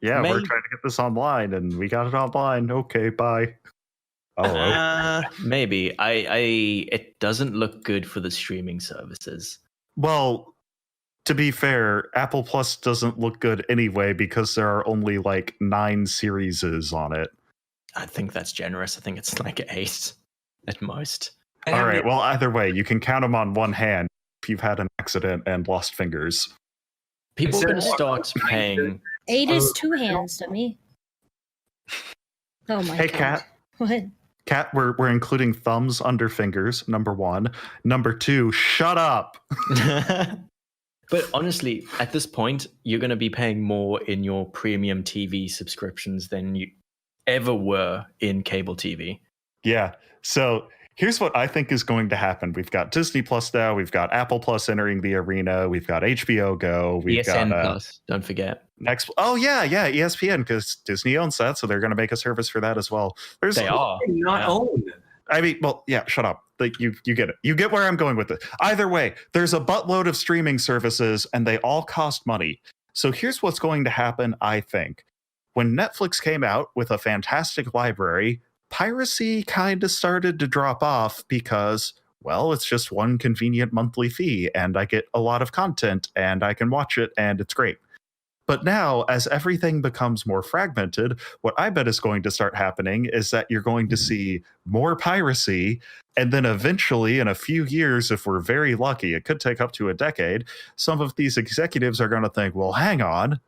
trying to get this online, and we got it online. Okay, bye. Maybe it doesn't look good for the streaming services. Well, to be fair, Apple Plus doesn't look good anyway because there are only 9 series on it. I think that's generous. I think it's 8 at most. All right. Well, either way, you can count them on one hand if you've had an accident and lost fingers. People are going to start paying. 8 is 2 hands to me. Oh my god. Hey, Kat. What? Kat, we're including thumbs under fingers, number 1. Number 2, shut up. But honestly, at this point, you're going to be paying more in your premium TV subscriptions than ever were in cable TV. Yeah. So here's what I think is going to happen. We've got Disney Plus now. We've got Apple Plus entering the arena. We've got HBO Go. We've ESN got Plus, don't forget. next. Oh yeah, ESPN, because Disney owns that, so they're going to make a service for that as well. They are not owned. I mean, well, yeah. Shut up. Like you get it. You get where I'm going with it. Either way, there's a buttload of streaming services, and they all cost money. So here's what's going to happen. I think when Netflix came out with a fantastic library, piracy kind of started to drop off because, well, it's just one convenient monthly fee and I get a lot of content and I can watch it and it's great. But now, as everything becomes more fragmented, what I bet is going to start happening is that you're going to see more piracy. And then eventually, in a few years, if we're very lucky, it could take up to a decade, some of these executives are going to think, well, hang on,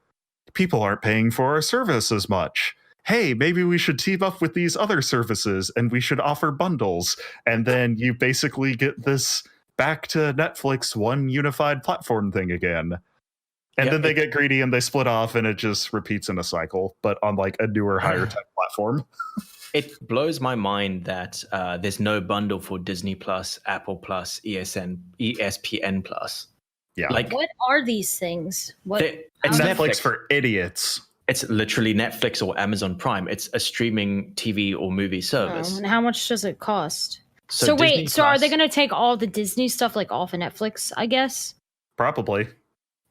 people aren't paying for our service as much. Hey, maybe we should team up with these other services and we should offer bundles. And then you basically get this back to Netflix one unified platform thing again. And then they get greedy and they split off and it just repeats in a cycle, but on like a newer, higher tech platform. It blows my mind that there's no bundle for Disney Plus, Apple Plus, ESPN Plus. Yeah. Like, what are these things? It's Netflix for idiots. It's literally Netflix or Amazon Prime. It's a streaming TV or movie service. And how much does it cost? So wait, so are they going to take all the Disney stuff like off of Netflix, I guess? Probably.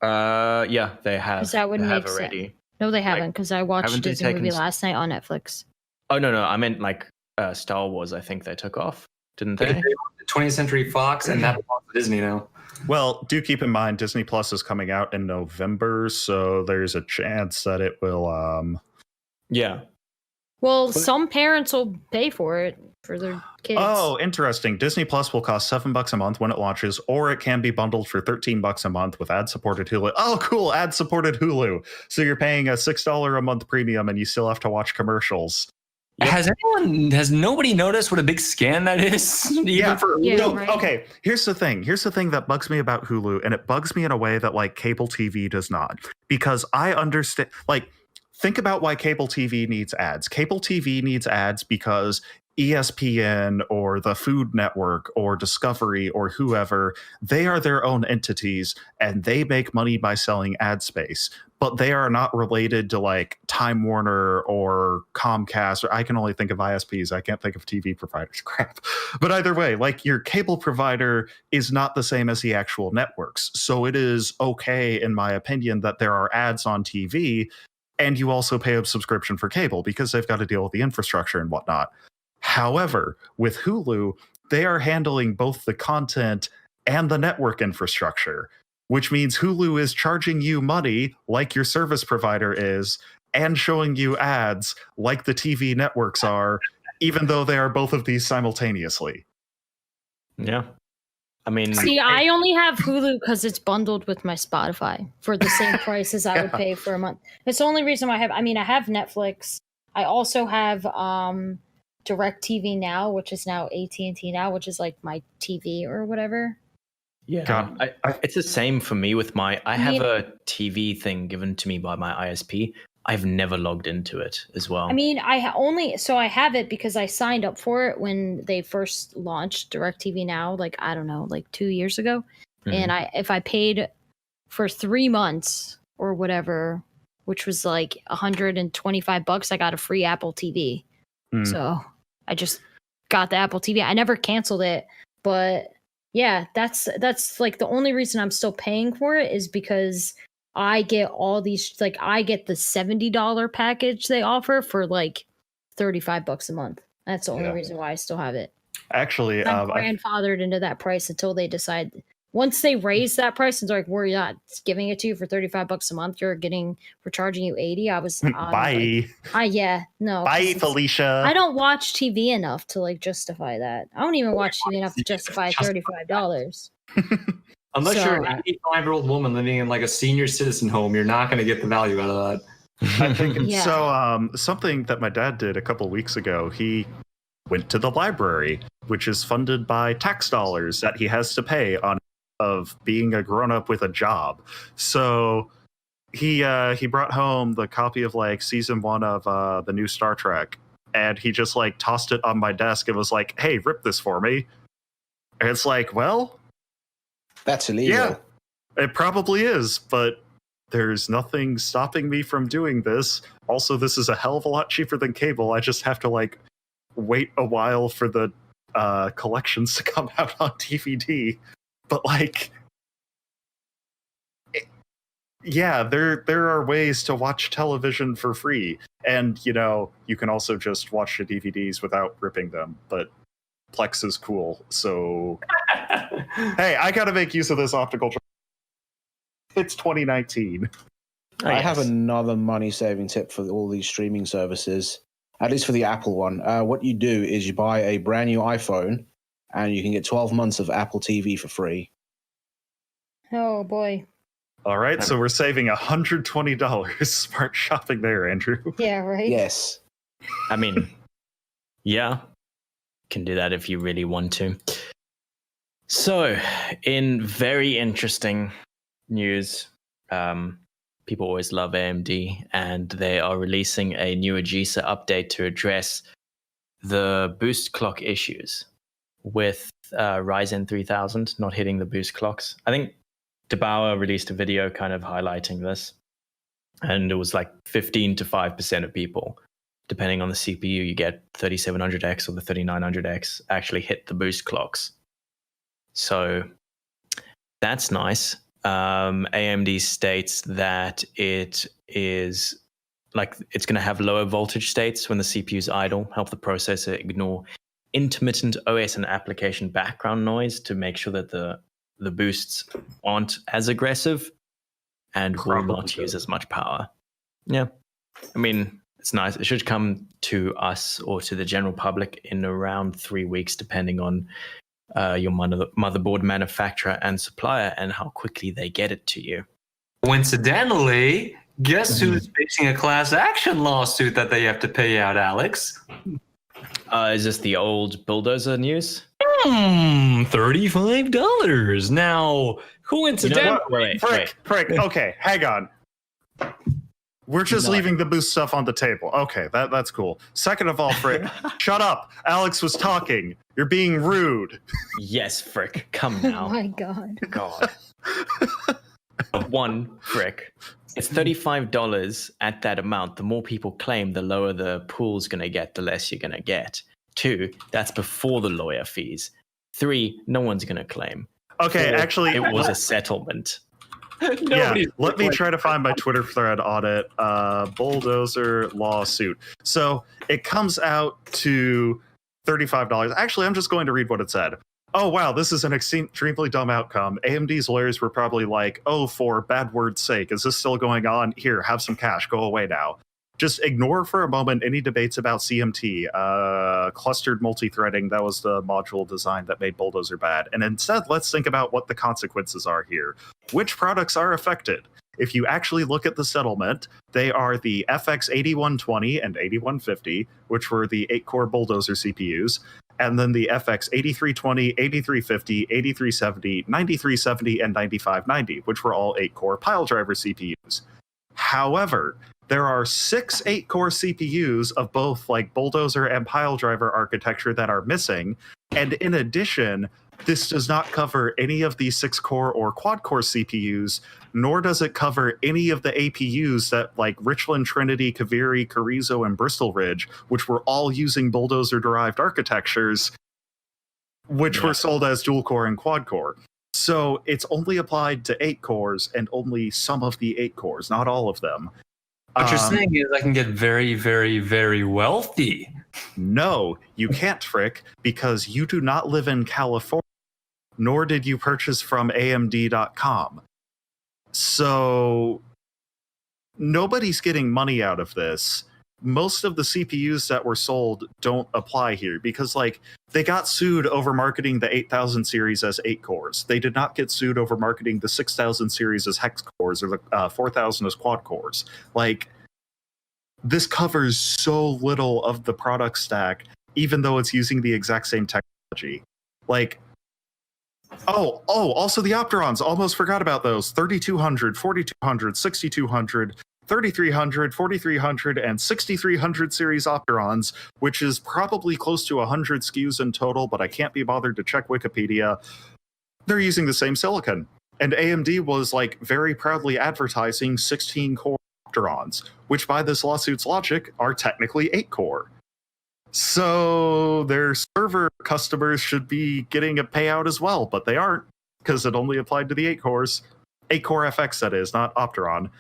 Yeah, they have. Because that would make already. sense. No, they haven't, because I watched a Disney movie last night on Netflix. Oh, no, I meant like Star Wars, I think they took off, didn't they? 20th Century Fox, and that belongs to Disney now. Well, do keep in mind Disney Plus is coming out in November, so there's a chance that it will Yeah. Well, some parents will pay for it for their kids. Oh, interesting. Disney Plus will cost $7 a month when it launches, or it can be bundled for $13 a month with ad-supported Hulu. Oh, cool. Ad-supported Hulu. So you're paying a $6 a month premium and you still have to watch commercials. Yep. Has nobody noticed what a big scam that is? Right. Okay, here's the thing. Here's the thing that bugs me about Hulu, and it bugs me in a way that like cable TV does not. Because I understand, like, think about why cable TV needs ads. Cable TV needs ads because ESPN or the Food Network or Discovery or whoever, they are their own entities and they make money by selling ad space, but they are not related to like Time Warner or Comcast, or I can only think of ISPs. I can't think of TV providers. Crap. But either way, like your cable provider is not the same as the actual networks. So it is okay, in my opinion, that there are ads on TV and you also pay a subscription for cable because they've got to deal with the infrastructure and whatnot. However, with Hulu, they are handling both the content and the network infrastructure, which means Hulu is charging you money like your service provider is and showing you ads like the TV networks are, even though they are both of these simultaneously. Yeah. I mean, see, I only have Hulu because it's bundled with my Spotify for the same price as I would pay for a month. It's the only reason why I have Netflix. I also have DirecTV Now, which is now AT&T Now, which is like my TV or whatever. Yeah, God, it's the same for me with I have a TV thing given to me by my ISP. I've never logged into it as well. I mean, I have it because I signed up for it when they first launched DirecTV Now, like, I don't know, like 2 years ago. Mm-hmm. And if I paid for 3 months or whatever, which was like $125, I got a free Apple TV. So I just got the Apple TV. I never canceled it, but yeah, that's like the only reason I'm still paying for it is because I get all these, like, I get the $70 package they offer for like $35 a month. That's the only reason why I still have it. Actually, I'm grandfathered into that price until they decide. Once they raise that price and they're like, we're not giving it to you for $35 a month, we're charging you $80. I was bye. No. Bye, Felicia. I don't watch TV enough to like justify that. I don't even watch TV enough to justify $35. Unless you're an 85-year-old woman living in like a senior citizen home, you're not going to get the value out of that. I think so. Something that my dad did a couple weeks ago, he went to the library, which is funded by tax dollars that he has to pay on of being a grown-up with a job. So he brought home the copy of like season 1 of the new Star Trek, and he just like tossed it on my desk and was like, "Hey, rip this for me." And it's like, well, That's illegal. yeah, it probably is, but there's nothing stopping me from doing this. Also, this is a hell of a lot cheaper than cable. I just have to like wait a while for the collections to come out on DVD. But like, yeah, there are ways to watch television for free, and you know you can also just watch the DVDs without ripping them. But Plex is cool, so hey, I gotta make use of this optical. It's 2019. Oh, I have yes. another money-saving tip for all these streaming services, at least for the Apple one. What you do is you buy a brand new iPhone, and you can get 12 months of Apple TV for free. Oh boy. All right, so we're saving $120. Smart shopping there, Andrew. Yeah, right. Yes. I mean, yeah, can do that if you really want to. So, in very interesting news, people always love AMD, and they are releasing a new AGESA update to address the boost clock issues with Ryzen 3000 not hitting the boost clocks. I think DeBauer released a video kind of highlighting this, and it was like 15 to 5% of people, depending on the CPU, you get 3700X or the 3900X actually hit the boost clocks. So that's nice. AMD states that it is like it's going to have lower voltage states when the CPU is idle, help the processor ignore intermittent OS and application background noise to make sure that the boosts aren't as aggressive and will not use as much power. Yeah. I mean, it's nice. It should come to us or to the general public in around 3 weeks, depending on your motherboard manufacturer and supplier and how quickly they get it to you. Coincidentally, guess who's facing a class action lawsuit that they have to pay out, Alex? Is this the old bulldozer news? $35. Now, coincidentally, Frick. Okay, hang on. We're just leaving the boost stuff on the table. Okay, that's cool. Second of all, Frick, shut up. Alex was talking. You're being rude. Yes, Frick. Come Oh now. my god. God. One, Frick. It's $35 at that amount. The more people claim, the lower the pool's going to get, the less you're going to get. 2, that's before the lawyer fees. 3, no one's going to claim. Okay, 4, actually, it was a settlement. yeah, let me try to find my Twitter thread on it. Bulldozer lawsuit. So it comes out to $35. Actually, I'm just going to read what it said. Oh, wow, this is an extremely dumb outcome. AMD's lawyers were probably like, oh, for bad word's sake, is this still going on? Here, have some cash. Go away now. Just ignore for a moment any debates about CMT, clustered multi-threading. That was the module design that made Bulldozer bad. And instead, let's think about what the consequences are here. Which products are affected? If you actually look at the settlement, they are the FX 8120 and 8150, which were the 8-core Bulldozer CPUs, and then the FX 8320, 8350, 8370, 9370, and 9590, which were all 8-core piledriver CPUs. However, there are 6 8-core CPUs of both like Bulldozer and piledriver architecture that are missing, and in addition, this does not cover any of the 6-core or quad-core CPUs, nor does it cover any of the APUs that like Richland, Trinity, Kaveri, Carrizo, and Bristol Ridge, which were all using Bulldozer-derived architectures, which were sold as dual-core and quad-core. So it's only applied to 8 cores and only some of the 8 cores, not all of them. what you're saying is I can get very, very, very wealthy. No, you can't, Frick, because you do not live in California, nor did you purchase from AMD.com. So nobody's getting money out of this. Most of the CPUs that were sold don't apply here because, like, they got sued over marketing the 8000 series as 8 cores. They did not get sued over marketing the 6000 series as hex cores or the 4000 as quad cores. Like, this covers so little of the product stack, even though it's using the exact same technology. Like, Also the Opterons. Almost forgot about those. 3200, 4200, 6200, 3300, 4300, and 6300 series Opterons, which is probably close to 100 SKUs in total, but I can't be bothered to check Wikipedia. They're using the same silicon. And AMD was like very proudly advertising 16-core Opterons, which by this lawsuit's logic are technically 8-core. So their server customers should be getting a payout as well, but they aren't, because it only applied to the 8 cores. 8-core FX, that is, not Opteron.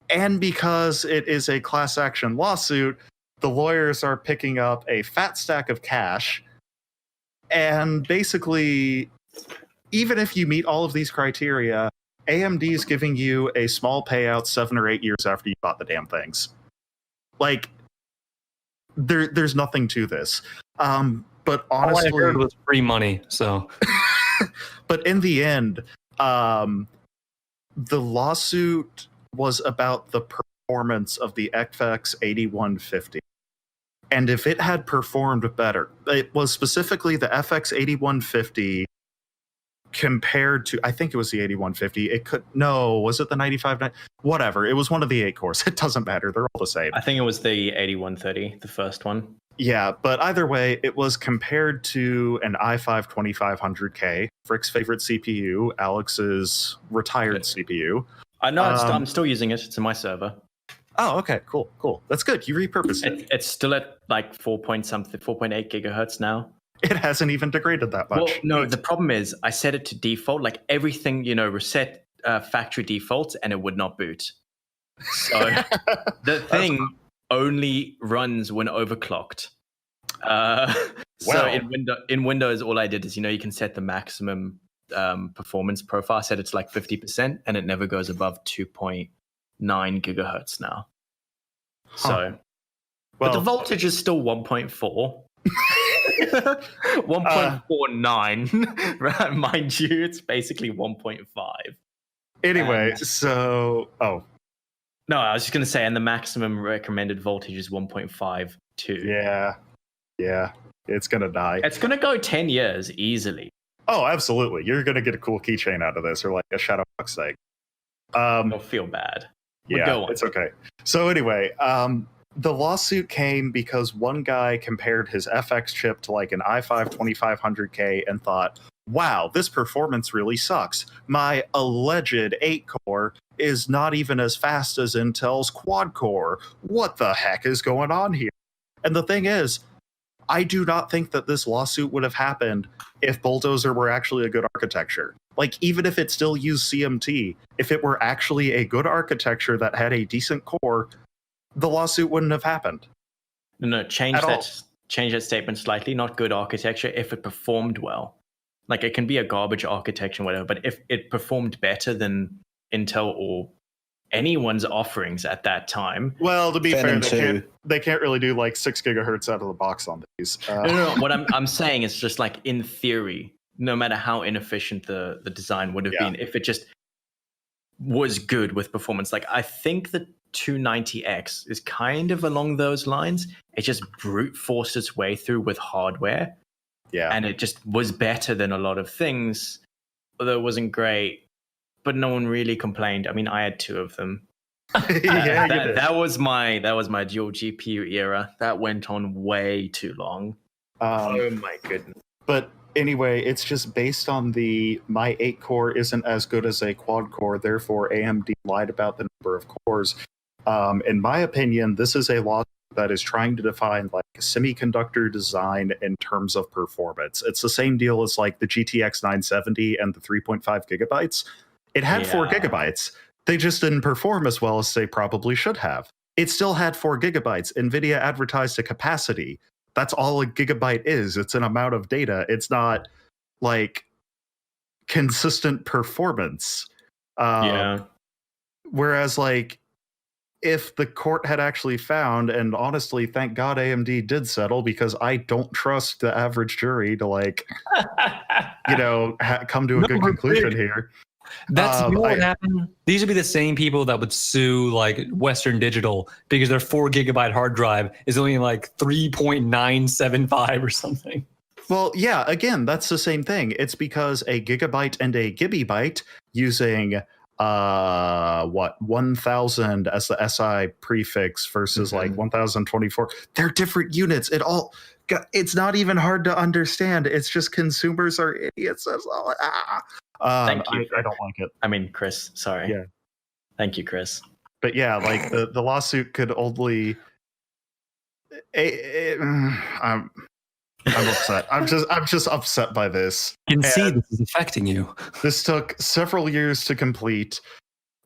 And because it is a class action lawsuit, the lawyers are picking up a fat stack of cash. And basically, even if you meet all of these criteria, AMD is giving you a small payout 7 or 8 years after you bought the damn things. Like, there's nothing to this. But honestly, all I heard was free money. So, but in the end, the lawsuit was about the performance of the FX 8150. And if it had performed better, it was specifically the FX 8150 compared to, I think it was the 8150. Was it the 95? Whatever. It was one of the 8 cores. It doesn't matter. They're all the same. I think it was the 8130, the first one. Yeah, but either way, it was compared to an i5 2500K, Frick's favorite CPU, Alex's retired CPU. I know, I'm still using it. It's in my server. Oh, okay, cool. That's good. You repurposed it. It's still at like 4.8 gigahertz now. It hasn't even degraded that much. Well, no, the problem is I set it to default, like everything, reset factory defaults, and it would not boot. So the thing only runs when overclocked. So in Windows, all I did is, you can set the maximum performance profile. I set it to like 50%, and it never goes above 2.9 gigahertz now. So, but the voltage is still 1.4. 1.49, right? Mind you, it's basically 1.5. Anyway, no, I was just going to say, and the maximum recommended voltage is 1.52. Yeah, it's going to die. It's going to go 10 years easily. Oh, absolutely. You're going to get a cool keychain out of this, or like a Shadow Box thing. I'll feel bad. Yeah, it's okay. So anyway, the lawsuit came because one guy compared his FX chip to like an i5 2500K and thought, wow, this performance really sucks. My alleged 8-core is not even as fast as Intel's quad-core. What the heck is going on here? And the thing is, I do not think that this lawsuit would have happened if Bulldozer were actually a good architecture. Like, even if it still used CMT, if it were actually a good architecture that had a decent core, the lawsuit wouldn't have happened. No, change that statement slightly. Not good architecture if it performed well. Like, it can be a garbage architecture, whatever, but if it performed better than Intel or anyone's offerings at that time. Well, to be fair, they can't really do like 6 gigahertz out of the box on these. No. What I'm saying is just like, in theory, no matter how inefficient the design would have been, if it just was good with performance. Like, I think the 290X is kind of along those lines. It just brute forced its way through with hardware. Yeah. And it just was better than a lot of things, although it wasn't great. But no one really complained. I mean, I had 2 of them. That was my dual GPU era. That went on way too long. Oh my goodness. But anyway, it's just based on my 8-core isn't as good as a quad core, therefore AMD lied about the number of cores. In my opinion, this is a law that is trying to define like semiconductor design in terms of performance. It's the same deal as like the GTX 970 and the 3.5 gigabytes. It had 4 gigabytes. They just didn't perform as well as they probably should have. It still had 4 gigabytes. NVIDIA advertised a capacity. That's all a gigabyte is. It's an amount of data. It's not like consistent performance. Whereas like if the court had actually found, and honestly, thank God AMD did settle, because I don't trust the average jury to like, come to a good conclusion here. That's what happened. These would be the same people that would sue like Western Digital because their 4 gigabyte hard drive is only like 3.975 or something. Well, yeah, again, that's the same thing. It's because a gigabyte and a gigabyte using 1000 as the SI prefix versus like 1024, they're different units. It's not even hard to understand. It's just consumers are idiots. That's all. Thank you. I don't like it. I mean, Chris, sorry. Yeah. Thank you, Chris. But yeah, like the lawsuit could only I'm upset. I'm just upset by this. You can see this is affecting you. This took several years to complete.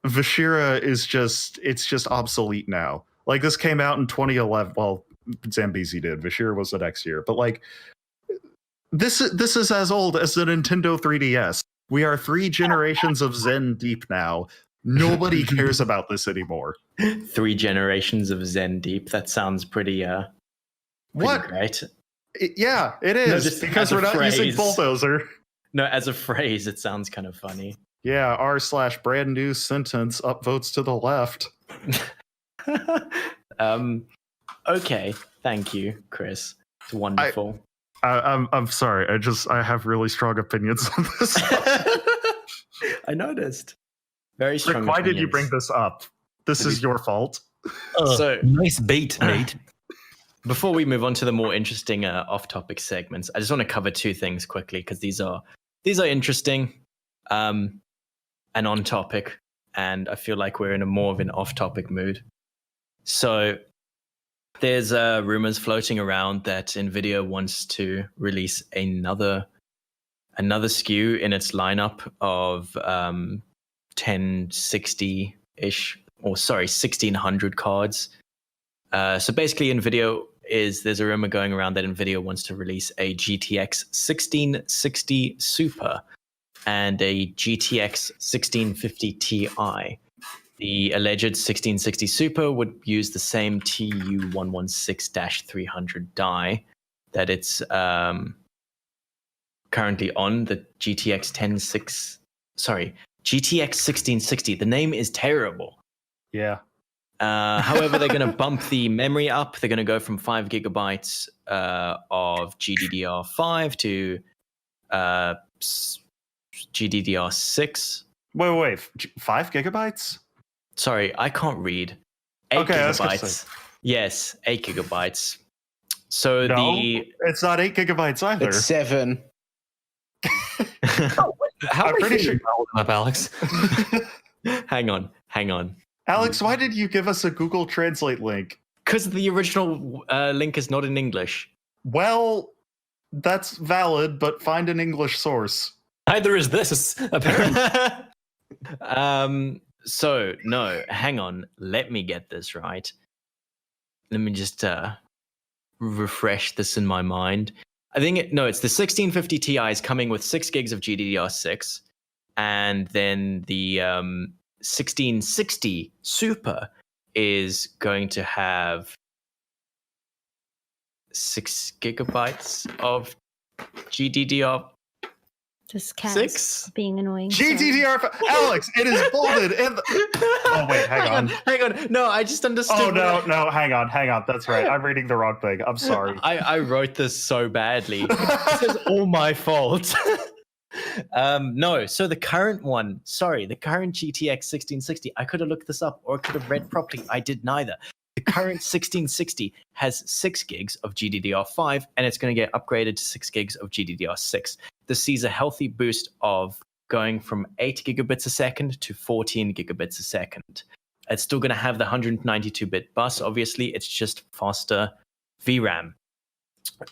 Vashira is just obsolete now. Like, this came out in 2011. Well, Zambezi did. Vashira was the next year. But like, this is as old as the Nintendo 3DS. We are 3 generations of Zen deep now. Nobody cares about this anymore. 3 generations of Zen deep. That sounds pretty What? great. Yeah, it is. No, just because as a we're not using phrase. bulldozer. No, as a phrase, it sounds kind of funny. Yeah, r/brand new sentence upvotes to the left. Okay, thank you, Chris. It's wonderful. I'm sorry. I have really strong opinions on this. I noticed. Very strong. Rick, why did you opinions. bring this up? This is your fault. So Nice bait, mate. before we move on to the more interesting off-topic segments, I just want to cover 2 things quickly because these are interesting and on topic, and I feel like we're in a more of an off-topic mood. So there's rumors floating around that Nvidia wants to release another SKU in its lineup of 1060-ish, or sorry, 1600 cards. So basically, there's a rumor going around that Nvidia wants to release a GTX 1660 Super and a GTX 1650 Ti. The alleged 1660 Super would use the same TU116-300 die that it's currently on, the GTX 1660. The name is terrible. Yeah. However, they're going to bump the memory up. They're going to go from 5 gigabytes of GDDR5 to GDDR6. Wait. 5 gigabytes? Sorry, I can't read. 8 Okay, I was gonna gigabytes. say. Yes, 8 gigabytes. So No, it's not 8 gigabytes either. It's 7. How I'm pretty sure. up, Alex? hang on. Alex, why did you give us a Google Translate link? Because the original link is not in English. Well, that's valid, but find an English source. Neither is this, apparently. So no, hang on. Let me get this right. Let me just refresh this in my mind. I think it's the 1650 Ti is coming with 6 gigs of GDDR6, and then the 1660 Super is going to have 6 gigabytes of GDDR6. Just cats being annoying. GDDR5. Alex, it is bolded. Oh, wait, hang on. Hang on. No, I just understood. Oh, no, hang on. That's right. I'm reading the wrong thing. I'm sorry. I wrote this so badly. This is all my fault. No, so the current GTX 1660, I could have looked this up or could have read properly. I did neither. The current 1660 has 6 gigs of GDDR5, and it's going to get upgraded to 6 gigs of GDDR6. This sees a healthy boost of going from 8 gigabits a second to 14 gigabits a second. It's still going to have the 192-bit bus, obviously. It's just faster VRAM.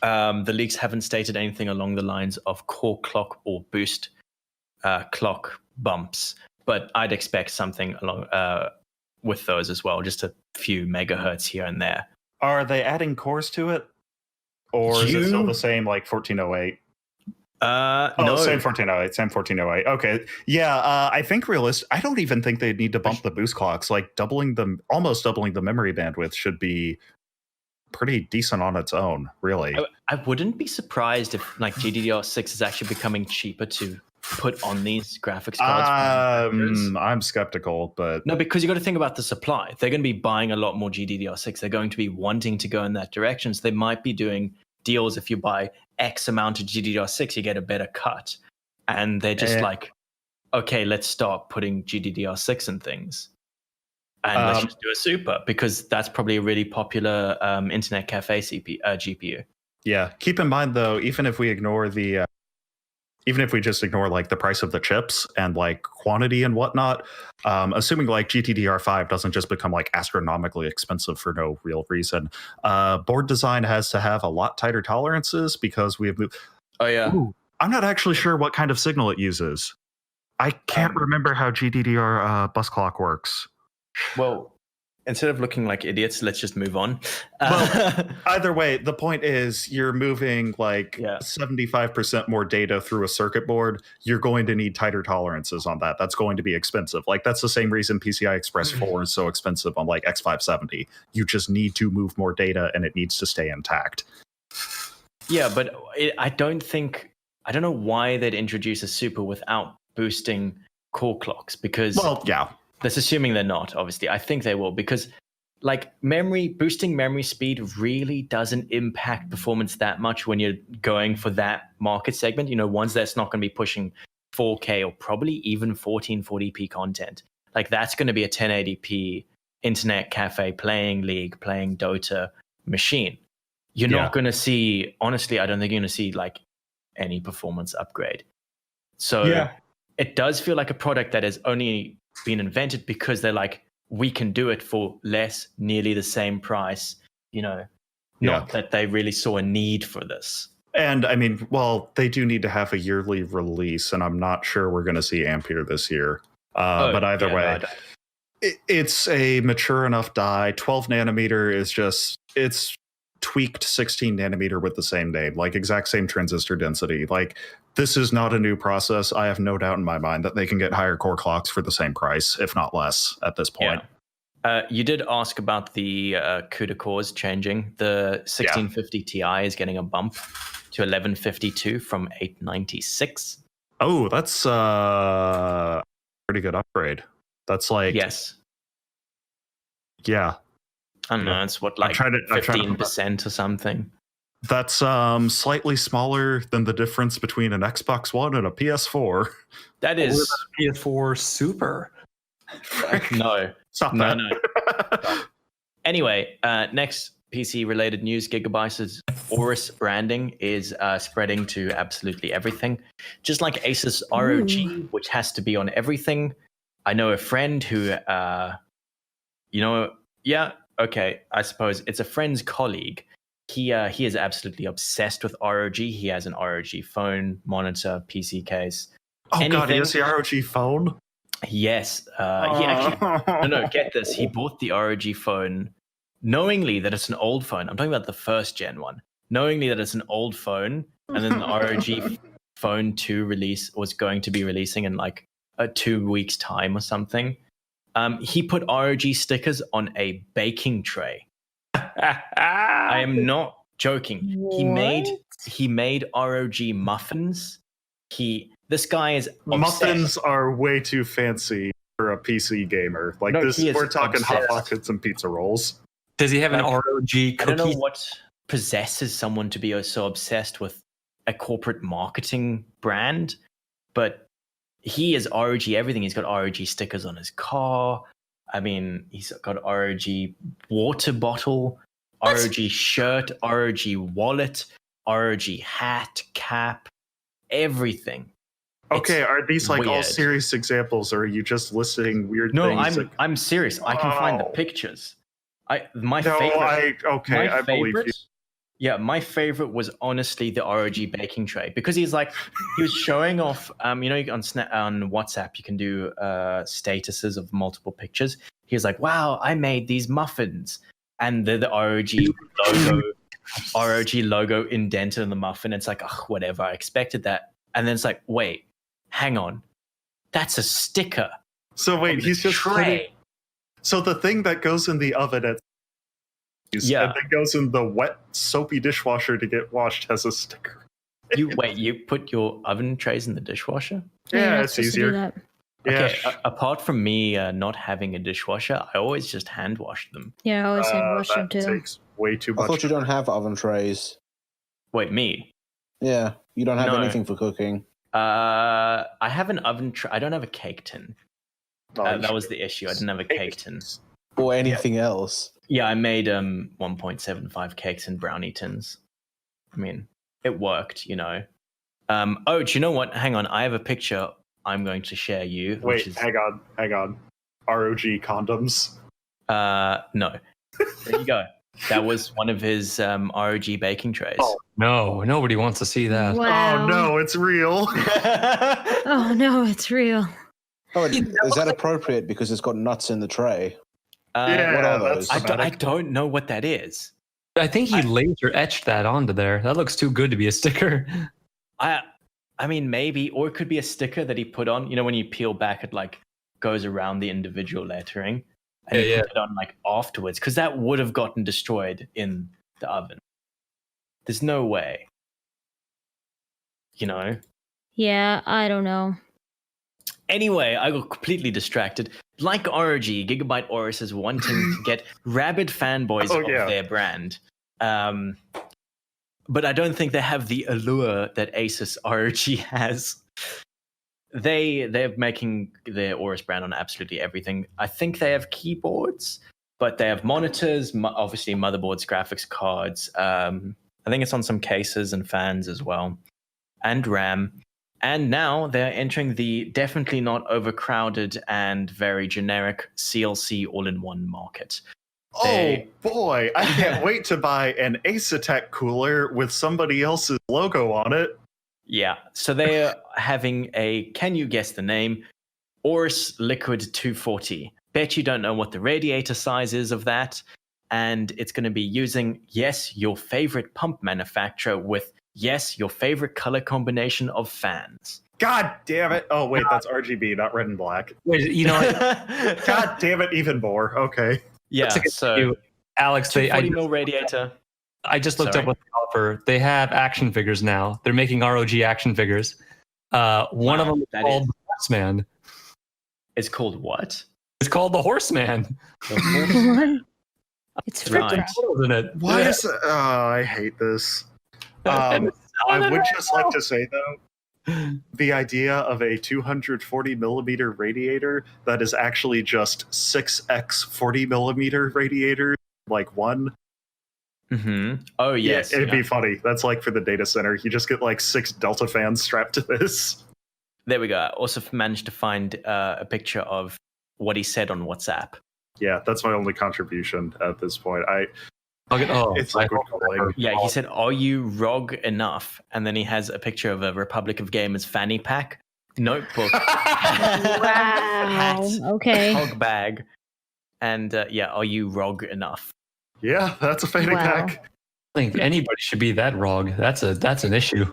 The leaks haven't stated anything along the lines of core clock or boost clock bumps, but I'd expect something along with those as well, just a few megahertz here and there. Are they adding cores to it? Or is it still the same, like 1408? No. Same 1408. Same 1408. Okay. Yeah, I think I don't even think they'd need to bump the boost clocks. Like almost doubling the memory bandwidth should be pretty decent on its own, really. I wouldn't be surprised if like GDDR6 is actually becoming cheaper to put on these graphics cards. I'm skeptical, but no, because you got to think about the supply. They're going to be buying a lot more GDDR6. They're going to be wanting to go in that direction, so they might be doing deals if you buy X amount of GDDR6, you get a better cut. And they're just like, okay, let's start putting GDDR6 in things. And let's just do a super, because that's probably a really popular internet cafe GPU. Yeah. Keep in mind, though, even if we just ignore like the price of the chips and like quantity and whatnot, assuming like GDDR5 doesn't just become like astronomically expensive for no real reason, board design has to have a lot tighter tolerances because we have moved. Oh, yeah. Ooh, I'm not actually sure what kind of signal it uses. I can't remember how GDDR bus clock works. Well, instead of looking like idiots, let's just move on. Well, either way, the point is you're moving like 75% more data through a circuit board. You're going to need tighter tolerances on that. That's going to be expensive. Like that's the same reason PCI Express 4 is so expensive on like X570. You just need to move more data and it needs to stay intact. Yeah, but I don't know why they'd introduce a super without boosting core clocks, because that's assuming they're not, obviously. I think they will, because like boosting memory speed really doesn't impact performance that much when you're going for that market segment. You know, ones that's not going to be pushing 4K or probably even 1440p content. Like that's going to be a 1080p internet cafe playing League, playing Dota machine. You're not going to see, honestly, I don't think you're going to see like any performance upgrade. So it does feel like a product that has only been invented because they're like, we can do it for less, nearly the same price, you know, not that they really saw a need for this. And I mean, well, they do need to have a yearly release, and I'm not sure we're going to see Ampere this year. But either way, it's a mature enough die. 12 nanometer is just, it's tweaked 16 nanometer with the same name, like exact same transistor density. Like this is not a new process. I have no doubt in my mind that they can get higher core clocks for the same price, if not less, at this point. You did ask about the CUDA cores changing. The 1650 Ti is getting a bump to 1152 from 896. Oh, that's a pretty good upgrade. That's like I don't know, it's what, like 15% or something. That's slightly smaller than the difference between an Xbox One and a PS4. That is PS4 Super. No. Stop no, that. no. Anyway, next PC-related news, Gigabyte's Aorus branding is spreading to absolutely everything. Just like Asus ROG, which has to be on everything. I know a friend who, I suppose it's a friend's colleague. He is absolutely obsessed with ROG. He has an ROG phone, monitor, PC case. Oh God, he has the ROG phone? Yes. He actually, no, get this. He bought the ROG phone knowingly that it's an old phone. I'm talking about the first gen one. Knowingly that it's an old phone, and then the ROG phone 2 release was going to be releasing in like 2 weeks' time or something. He put ROG stickers on a baking tray. I am not joking. What? He made ROG muffins. This guy is obsessed. Muffins are way too fancy for a PC gamer. Like No, this, he is we're talking hot obsessed. pockets and pizza rolls. Does he have an ROG cookie? I don't know what possesses someone to be so obsessed with a corporate marketing brand, but he is ROG everything. He's got ROG stickers on his car. I mean, he's got ROG water bottle, ROG shirt, ROG wallet, ROG hat, cap, everything. Okay, are these like all weird. serious examples, or are you just listing weird No, things? I'm serious. I can find the pictures. I believe you. Yeah, my favorite was honestly the ROG baking tray, because he was showing off. On WhatsApp you can do statuses of multiple pictures. He was like, "Wow, I made these muffins," and they're the ROG logo indented in the muffin. It's like, oh, whatever. I expected that, and then it's like, wait, hang on, that's a sticker. So wait, he's just tray. So the thing that goes in the oven and that goes in the wet, soapy dishwasher to get washed has a sticker. You put your oven trays in the dishwasher? Yeah, it's easier. Okay, apart from me not having a dishwasher, I always just hand wash them. Yeah, I always hand wash them too. Takes way too much. I thought you don't have oven trays. Wait, me? Yeah, you don't have No. anything for cooking. I have an oven. I don't have a cake tin. Oh, you That should- was the issue. I didn't have a cake tin. Or anything else. Yeah, I made 1.75 cakes and brownie tins. I mean, it worked, you know. Oh, do you know what? Hang on, I have a picture I'm going to share you. Wait, which is, hang on. ROG condoms. No. There you go. That was one of his ROG baking trays. Oh. No, nobody wants to see that. Wow. Oh no, it's real. Oh no, it's real. Oh, is that appropriate because it's got nuts in the tray? Yeah, what are that's those? I thematic. don't know what that is. I think he laser etched that onto there. That looks too good to be a sticker. I mean, maybe, or it could be a sticker that he put on. You know, when you peel back, it like goes around the individual lettering, and he put it on like afterwards, because that would have gotten destroyed in the oven. There's no way. You know. Yeah, I don't know. Anyway, I got completely distracted. Like ROG, Gigabyte Aorus is wanting to get rabid fanboys of their brand. But I don't think they have the allure that Asus ROG has. They're making their Aorus brand on absolutely everything. I think they have keyboards, but they have monitors, obviously motherboards, graphics cards. I think it's on some cases and fans as well, and RAM. And now they're entering the definitely not overcrowded and very generic CLC all-in-one market. Oh boy, I can't wait to buy an Asetek cooler with somebody else's logo on it. Yeah, so they're having a, can you guess the name? Aorus Liquid 240. Bet you don't know what the radiator size is of that. And it's going to be using, yes, your favorite pump manufacturer with, yes, your favorite color combination of fans. God damn it. Oh wait, that's RGB, not red and black. Wait, you know what? God damn it, even more. Okay. Yeah, so Alex, 240 mil radiator. I just looked Sorry. up what they offer. They have action figures now. They're making ROG action figures. One of them is that called is- the Horseman. It's called what? It's called the Horseman. It's Right. freaking Isn't it? Why is it? Oh, I hate this. I would just like to say though, the idea of a 240 millimeter radiator that is actually just 6x 40 millimeter radiator, like one. Mm-hmm. Oh, yes. Yeah, it'd be funny. That's like for the data center. You just get like 6 Delta fans strapped to this. There we go. I also managed to find a picture of what he said on WhatsApp. Yeah, that's my only contribution at this point. It's I liquid hope- cooling. Yeah, he said, "Are you ROG enough?" And then he has a picture of a Republic of Gamers fanny pack, notebook, Wow. hat, Okay. hog bag, and are you ROG enough? Yeah, that's a fanny Wow. pack. I think anybody should be that ROG. That's an issue.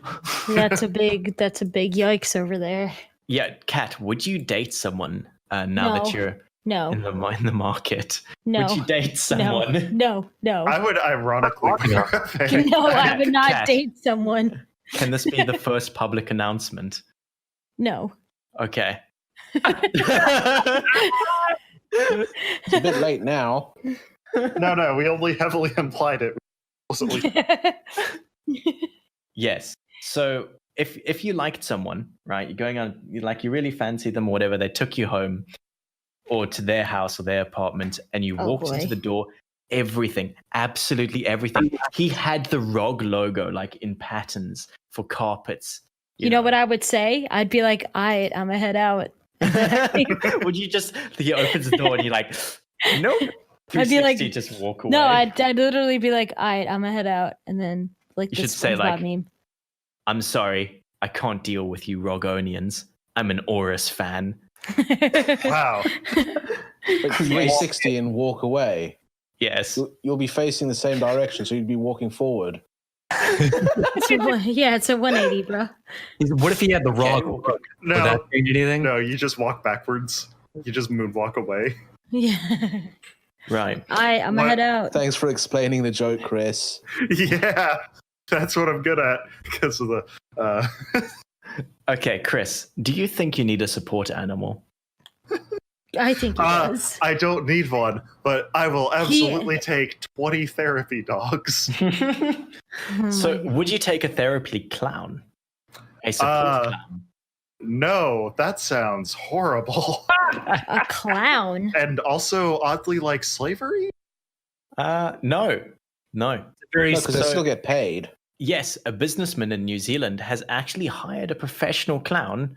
That's a big yikes over there. Yeah, Kat, would you date someone now that No. you're No. in the market? No. Would you date someone? No. I would ironically prefer a fanny No, I pack. would not Cat. date someone. Can this be the first public announcement? No. Okay. It's a bit late now. No, we only heavily implied it. Yes. So if you liked someone, right, you're going on, you really fancy them or whatever, they took you home or to their house or their apartment, and you Oh, walked into boy. the door, everything, absolutely everything. He had the ROG logo like in patterns for carpets. You know what I would say? I'd be like, I'm gonna head out. Would you just, he opens the door and you're like, nope. I'd be like, 360, just walk away. No, I'd literally be like, I'm gonna head out, and then like You the should say, SpongeBob like, meme. I'm sorry, I can't deal with you Rogonians. I'm an Aorus fan. Wow. But 360 and walk away. Yes. You'll be facing the same direction, so you'd be walking forward. It's a 180, bro. What if he had the ROG Okay. look? Would No, that change anything? no, you just walk backwards. You just moonwalk away. Yeah. Right. I'm gonna What? head out. Thanks for explaining the joke, Chris. Yeah, that's what I'm good at because of the. Okay, Chris, do you think you need a support animal? I think he does. I don't need one, but I will absolutely take 20 therapy dogs. Oh So, my God. would you take a therapy clown? A support clown? No, that sounds horrible. A clown? And also oddly like slavery? No. Very No, because they still get paid. Yes, a businessman in New Zealand has actually hired a professional clown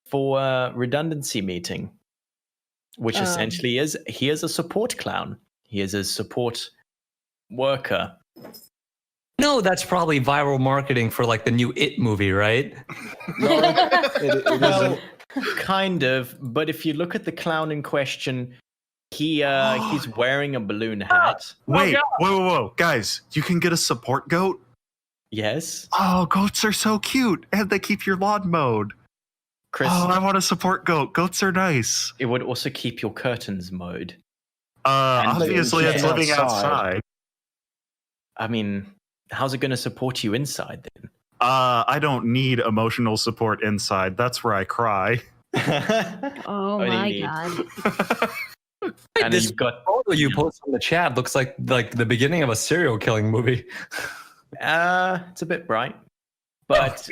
for a redundancy meeting, which essentially is he is a support clown. He is a support worker. No, that's probably viral marketing for like the new It movie, right? No, it Well, isn't. kind of, but if you look at the clown in question, he's wearing a balloon hat. Wait, whoa. Guys, you can get a support goat? Yes, Oh, goats are so cute. And they keep your lawn mowed. Chris. Oh, I want a support goat. Goats are nice. It would also keep your curtains mowed. Obviously, it's living outside. outside. I mean, how's it going to support you inside then? I don't need emotional support inside. That's where I cry. Oh What do you my need? God. And This you've got photo you posted in the chat looks like the beginning of a serial killing movie. it's a bit bright, but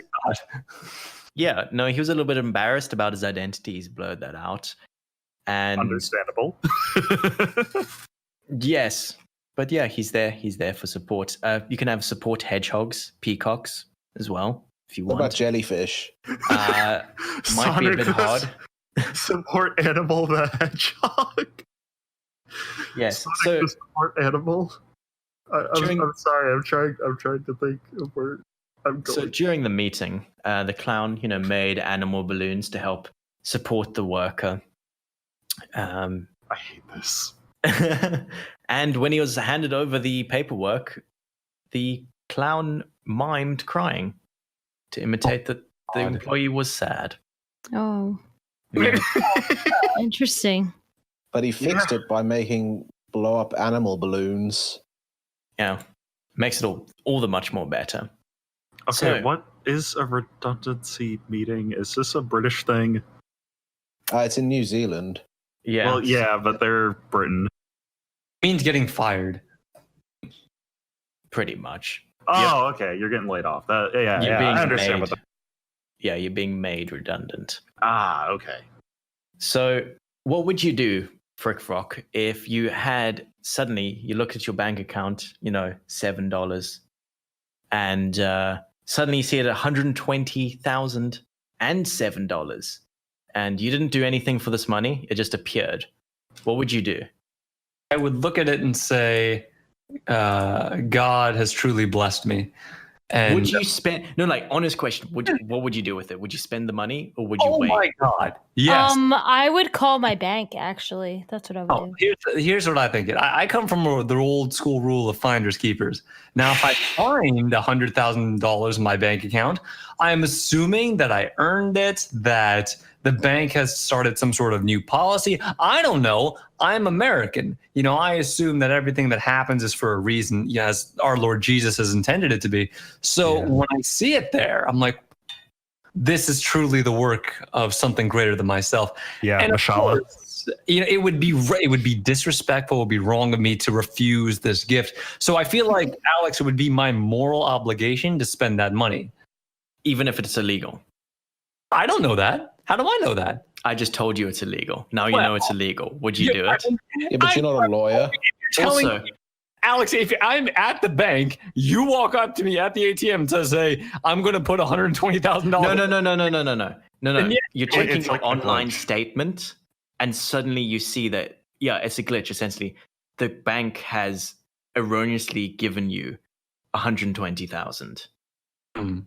yeah, no, he was a little bit embarrassed about his identity. He's blurred that out, and Understandable. yes, but yeah, he's there. He's there for support. You can have support hedgehogs, peacocks as well if you What want. about jellyfish? Might be a bit hard. Support animal the hedgehog. Yes. Sonic So the support animal. I'm sorry. I'm trying to think of where I'm going. So during the meeting, the clown, made animal balloons to help support the worker. I hate this. And when he was handed over the paperwork, the clown mimed crying to imitate that the employee was sad. Oh, Yeah. interesting. But he fixed it by making blow up animal balloons. Yeah. Makes it all the much more better. Okay, So- what is a redundancy meeting? Is this a British thing? It's in New Zealand. Yeah. Well, yeah, but they're Britain. Means getting fired. Pretty much. Oh, okay. You're getting laid off. You're being I understand made, what the. Yeah, you're being made redundant. Okay. So what would you do, Frick Frock, if you had suddenly you look at your bank account, $7, and suddenly you see it at $120,007, and you didn't do anything for this money, it just appeared. What would you do? I would look at it and say, God has truly blessed me. And Would you spend honest question, what would you do with it? Would you spend the money or would you oh wait? my God. Yes. I would call my bank, actually. That's what I would Oh, do. here's what I think. I come from the old school rule of finders keepers. Now, if I find $100,000 in my bank account, I'm assuming that I earned it, that the bank has started some sort of new policy. I don't know. I'm American. I assume that everything that happens is for a reason, as our Lord Jesus has intended it to be. So when I see it there, I'm like, this is truly the work of something greater than myself. Yeah, And of mashallah. course, it would be disrespectful, it would be wrong of me to refuse this gift. So I feel like, Alex, it would be my moral obligation to spend that money. Even if it's illegal. I don't know that. How do I know that? I just told you it's illegal. Now you Well, know it's illegal. Would you do it? Yeah, but you're not a lawyer. You're telling Also, me, Alex, if I'm at the bank, you walk up to me at the ATM to say, I'm going to put $120,000. No. And yet- You're checking it's your like a online glitch. statement, and suddenly you see that, it's a glitch, essentially. The bank has erroneously given you $120,000. Hmm.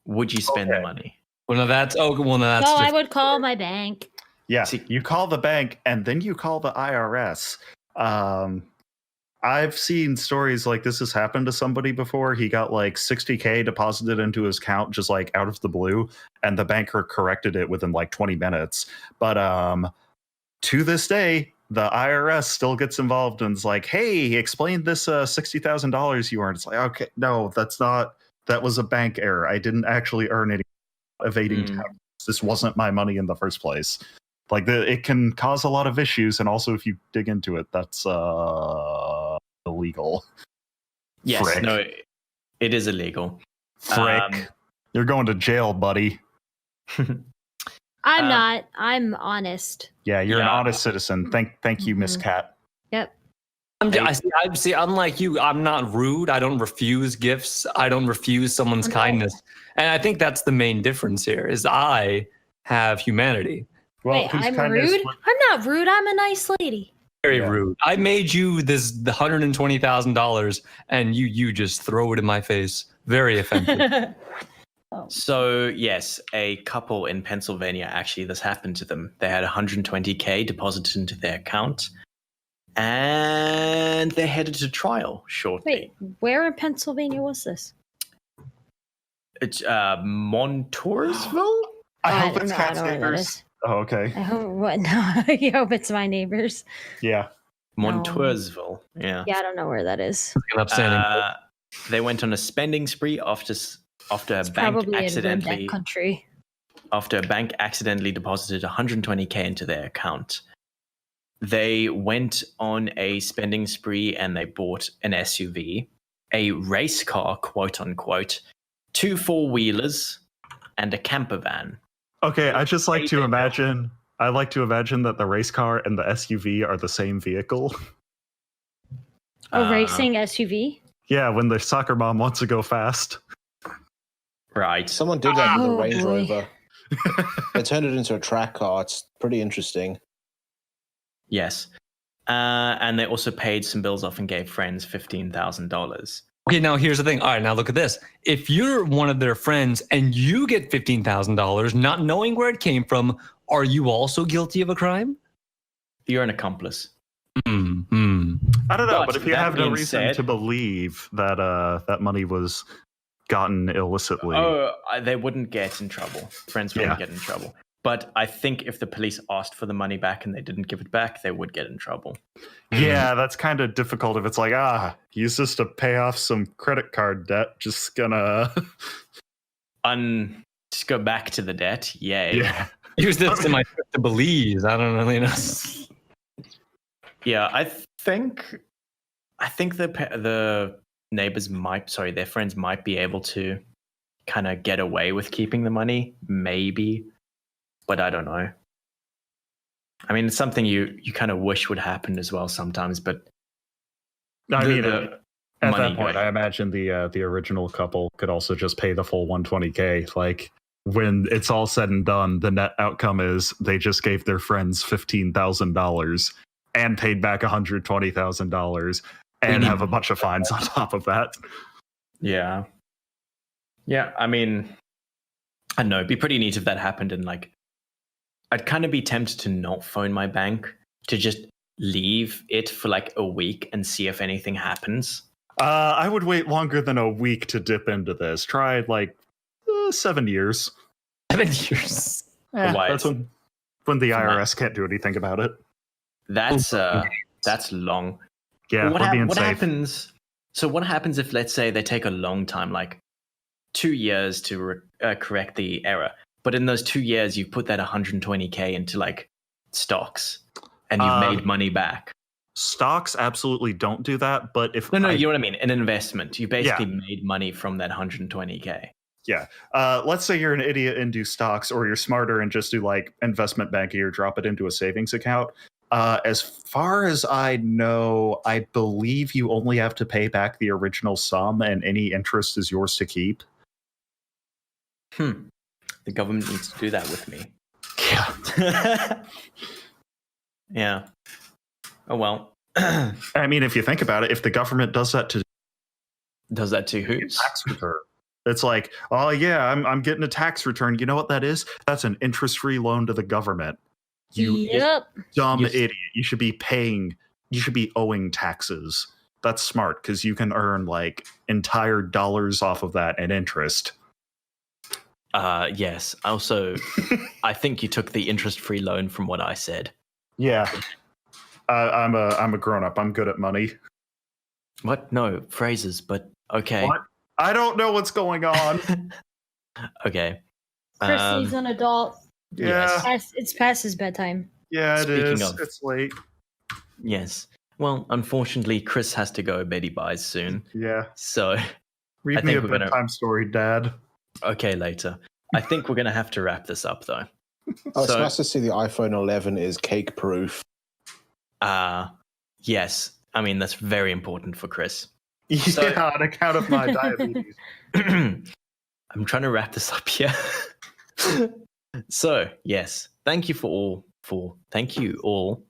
Would you spend the money? Well, no, that's No, I different. would call my bank. Yeah, See- you call the bank and then you call the IRS. I've seen stories like this has happened to somebody before. He got like $60K deposited into his account just like out of the blue, and the banker corrected it within like 20 minutes. But to this day, the IRS still gets involved and is like, hey, explain this $60,000 you earned. It's like, okay, no, that was a bank error. I didn't actually earn any evading tax. This wasn't my money in the first place. Like it can cause a lot of issues, and also if you dig into it, that's illegal. Yes, Frick. no, it is illegal. Frick. You're going to jail, buddy. I'm not. I'm honest. Yeah, you're an honest citizen. Thank you, Miss Cat. Yep. I see. Unlike you, I'm not rude. I don't refuse gifts. I don't refuse someone's kindness. And I think that's the main difference here. Is I have humanity. Well, Wait, I'm rude? I'm not rude. I'm a nice lady. Very rude. I made you the $120,000, and you just throw it in my face. Very offensive. So yes, a couple in Pennsylvania, actually this happened to them. They had $120K deposited into their account, and they headed to trial shortly. Wait, where in Pennsylvania was this? It's Montoursville? I hope it's I Cat's don't know where that neighbors. is. Oh, okay. I hope what? No, I hope it's my neighbors. Yeah. Montoursville. Yeah. Yeah, I don't know where that is. An upstanding. They went on a spending spree after a It's bank probably in accidentally that country. after a bank accidentally deposited $120K into their account. They went on a spending spree and they bought an SUV, a race car, quote unquote, 2 4-wheelers, and a camper van. Okay, I just like to imagine. I like to imagine that the race car and the SUV are the same vehicle. A racing SUV? Yeah, when the soccer mom wants to go fast. Right. Someone did that with a Oh, Range boy. Rover. They turned it into a track car. It's pretty interesting. Yes. And they also paid some bills off and gave friends $15,000. Okay, now here's the thing. All right, now look at this. If you're one of their friends and you get $15,000, not knowing where it came from, are you also guilty of a crime? You're an accomplice. I don't know, but if you that have no being reason said- to believe that that money was gotten illicitly, They wouldn't get in trouble. Friends wouldn't get in trouble. But I think if the police asked for the money back and they didn't give it back, they would get in trouble. yeah, that's kind of difficult if it's like, use this to pay off some credit card debt. Just gonna Just go back to the debt. Yay. yeah. Use this in my trip to Belize. I don't really know. Yeah, I think the neighbors their friends might be able to kind of get away with keeping the money, maybe, but I don't know. I mean, it's something you kind of wish would happen as well sometimes, but I mean, the at money that point, going- I imagine the original couple could also just pay the full 120K. Like when it's all said and done, the net outcome is they just gave their friends $15,000 and paid back $120,000 and have a bunch of fines on top of that. Yeah. I mean, I don't know. It'd be pretty neat if that happened, and like, I'd kind of be tempted to not phone my bank, to just leave it for like a week and see if anything happens. I would wait longer than a week to dip into this. Try like 7 years. 7 years. Why? That's when the IRS can't do anything about it. That's long. Yeah, What we're being what safe. happens? So what happens if, let's say, they take a long time, like 2 years to correct the error, but in those 2 years you put that 120K into like stocks and you've made money back? Stocks absolutely don't do that, but if No, you know what I mean? An investment. You basically made money from that 120K. Yeah. Let's say you're an idiot and do stocks, or you're smarter and just do like investment banking or drop it into a savings account. As far as I know, I believe you only have to pay back the original sum and any interest is yours to keep. The government needs to do that with me. Yeah. Yeah. Oh, well. I mean, if you think about it, if the government does that to Does that to who? tax return, it's like, oh yeah, I'm getting a tax return. You know what that is? That's an interest-free loan to the government. You Yep. dumb You- idiot. You should be owing taxes. That's smart because you can earn like entire dollars off of that and interest. Yes. Also, I think you took the interest-free loan from what I said. Yeah. I'm a grown-up. I'm good at money. What? No, phrases, but okay. What? I don't know what's going on. Okay. Chrissy's an adult. Yeah. It's past his bedtime. Yeah, it Speaking is. of- It's late. Yes. Well, unfortunately, Chris has to go Betty Buys soon. Yeah. So, Read I me a think we're gonna- bedtime story, Dad. okay, later. I think we're going to have to wrap this up, though. Oh, it's So- nice to see the iPhone 11 is cake proof. Yes. I mean, that's very important for Chris. Yeah, on account of my diabetes. I'm trying to wrap this up here. So, yes, thank you thank you all.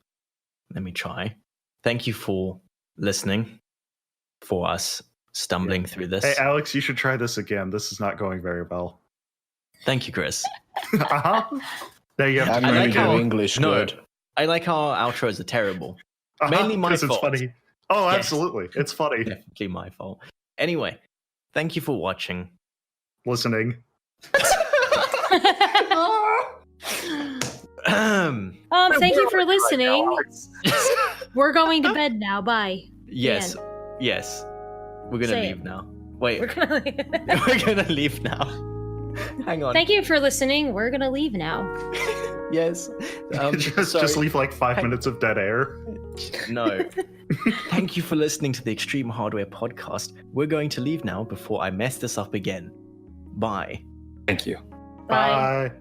Let me try. Thank you for listening, for us stumbling through this. Hey, Alex, you should try this again. This is not going very well. Thank you, Chris. Uh-huh. There you have I'm to I going like to do how- English no. good. I like how our outros are terrible. mainly my 'cause fault. It's funny. Oh, Yes. absolutely. It's funny. Definitely my fault. Anyway, thank you for watching. Listening. Thank you for listening. We're going to bed now. Bye. Yes, yes. We're gonna Say it. leave now. Wait, We're gonna we're gonna leave now. Hang on. Thank you for listening. We're gonna leave now. Yes. just sorry. leave like 5 minutes of dead air. No. Thank you for listening to the Extreme Hardware Podcast. We're going to leave now before I mess this up again. Bye. Thank you. Bye. Bye.